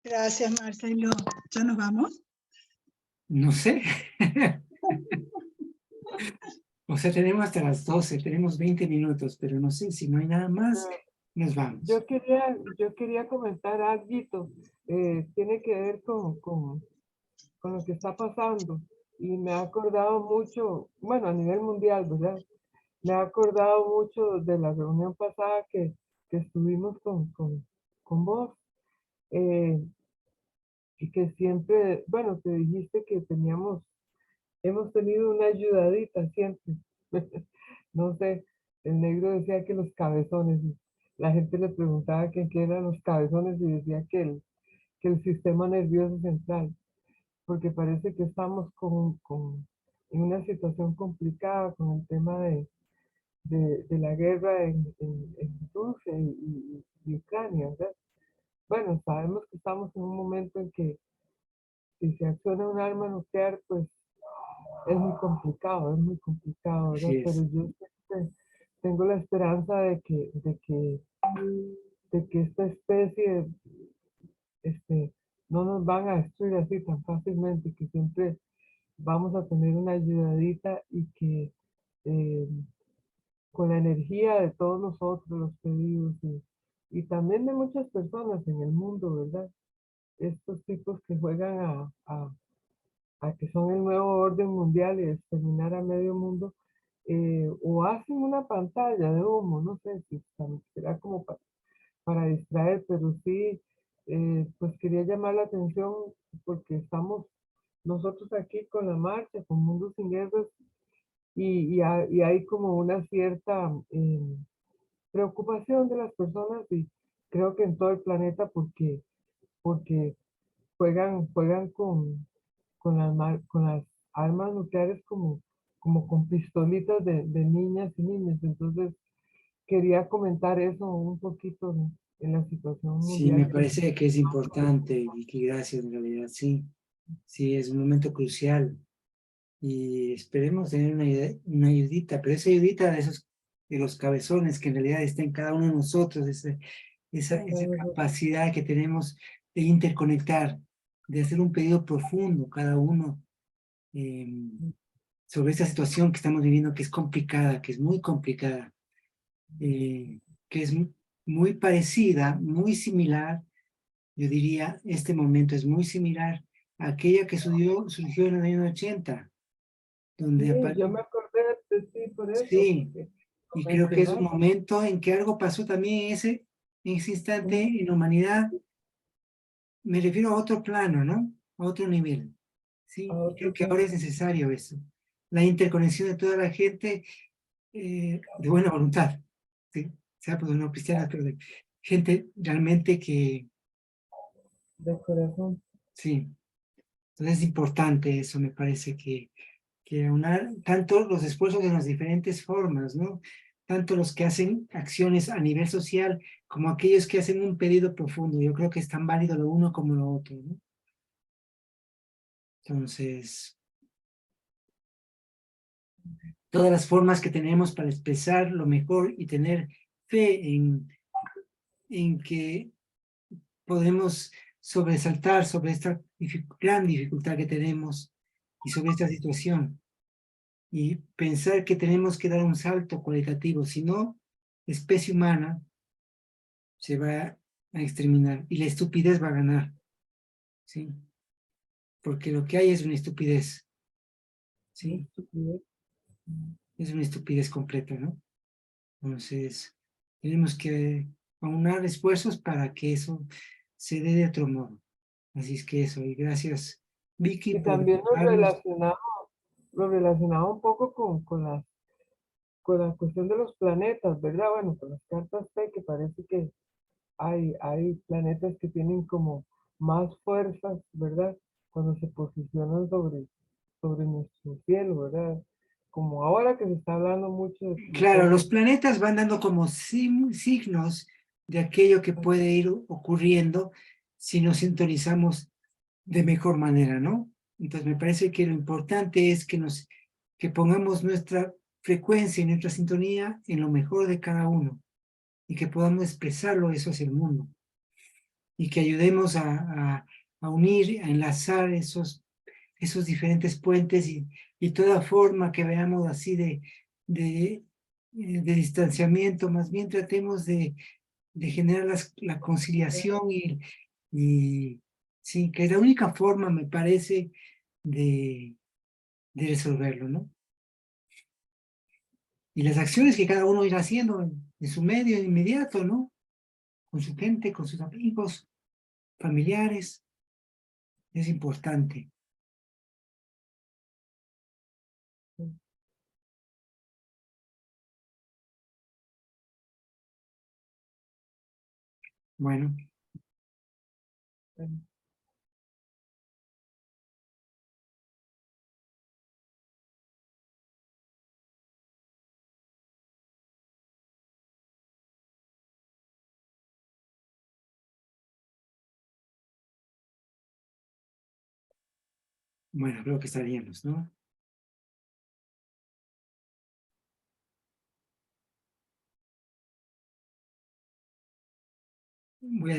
Gracias, Marcelo. ¿Ya nos vamos? No sé. O sea, tenemos hasta las 12, tenemos 20 minutos, pero no sé, si no hay nada más, nos vamos. Yo quería comentar algo, tiene que ver con lo que está pasando, y me ha acordado mucho, bueno, a nivel mundial, ¿verdad? Me ha acordado mucho de la reunión pasada que estuvimos con vos, y que siempre, bueno, te dijiste que hemos tenido una ayudadita siempre. No sé, el negro decía que los cabezones, y la gente le preguntaba que qué eran los cabezones y decía que el sistema nervioso central, porque parece que estamos en una situación complicada con el tema de la guerra en Rusia y Ucrania, ¿verdad? Bueno, sabemos que estamos en un momento en que si se acciona un arma nuclear, pues es muy complicado, ¿verdad? Así Pero es. yo siempre tengo la esperanza de que esta especie, este, no nos van a destruir así tan fácilmente, que siempre vamos a tener una ayudadita y que eh, con la energía de todos nosotros, los pedidos y también de muchas personas en el mundo, ¿verdad? Estos tipos que juegan a que son el nuevo orden mundial y exterminar a medio mundo, o hacen una pantalla de humo, no sé si será como para distraer, pero sí, pues quería llamar la atención porque estamos nosotros aquí con la marcha, con Mundo Sin Guerras, y hay como una cierta preocupación de las personas y creo que en todo el planeta porque juegan con las armas nucleares como con pistolitas de niñas y niños. Entonces, quería comentar eso un poquito en la situación Sí, me mundial que está. parece que es importante, Vicky, gracias, en realidad, sí. Sí, es un momento crucial y esperemos tener una ayudita, pero esa ayudita de los cabezones que en realidad está en cada uno de nosotros, esa capacidad que tenemos de interconectar, de hacer un pedido profundo cada uno sobre esta situación que estamos viviendo, que es complicada, que es muy complicada, que es muy parecida, muy similar, yo diría, este momento es muy similar a aquella que surgió en el año 80, donde Sí, yo apareció, me acordé de ti por eso, sí, porque y lo creo que es un mencionaste. momento en que algo pasó también en ese instante en la humanidad, me refiero a otro plano, ¿no? A otro nivel, A sí, y creo otro que ahora tema. es necesario eso, la interconexión de toda la gente de buena voluntad, ¿sí? Sea pues no cristiana, pero de gente realmente que, De corazón. sí, entonces es importante eso, me parece que aunar tanto los esfuerzos de las diferentes formas, ¿no? Tanto los que hacen acciones a nivel social como aquellos que hacen un pedido profundo. Yo creo que es tan válido lo uno como lo otro, ¿no? Entonces, todas las formas que tenemos para expresar lo mejor y tener fe en que podemos sobresaltar sobre esta gran dificultad que tenemos y sobre esta situación. Y pensar que tenemos que dar un salto cualitativo, si no, la especie humana se va a exterminar y la estupidez va a ganar, ¿sí? Porque lo que hay es una estupidez, ¿sí? Es una estupidez completa, ¿no? Entonces, tenemos que aunar esfuerzos para que eso se dé de otro modo. Así es que eso, y gracias, Vicky, Y por también darnos. lo relacionaba un poco con la cuestión de los planetas, ¿verdad? Bueno, con las cartas P, que parece que hay planetas que tienen como más fuerzas, ¿verdad? Cuando se posicionan sobre nuestro cielo, ¿verdad? Como ahora que se está hablando mucho de Claro, todo los esto. planetas van dando como signos de aquello que puede ir ocurriendo si nos sintonizamos de mejor manera, ¿no? Entonces me parece que lo importante es que pongamos nuestra frecuencia y nuestra sintonía en lo mejor de cada uno y que podamos expresarlo eso hacia el mundo y que ayudemos a unir, a enlazar esos diferentes puentes y toda forma que veamos así de distanciamiento, más bien tratemos de generar la conciliación y sí, que es la única forma, me parece, de, de resolverlo, ¿no? Y las acciones que cada uno irá haciendo en su medio inmediato, ¿no? Con su gente, con sus amigos, familiares, es importante. Bueno. Bueno, creo que estaríamos, ¿no? Voy a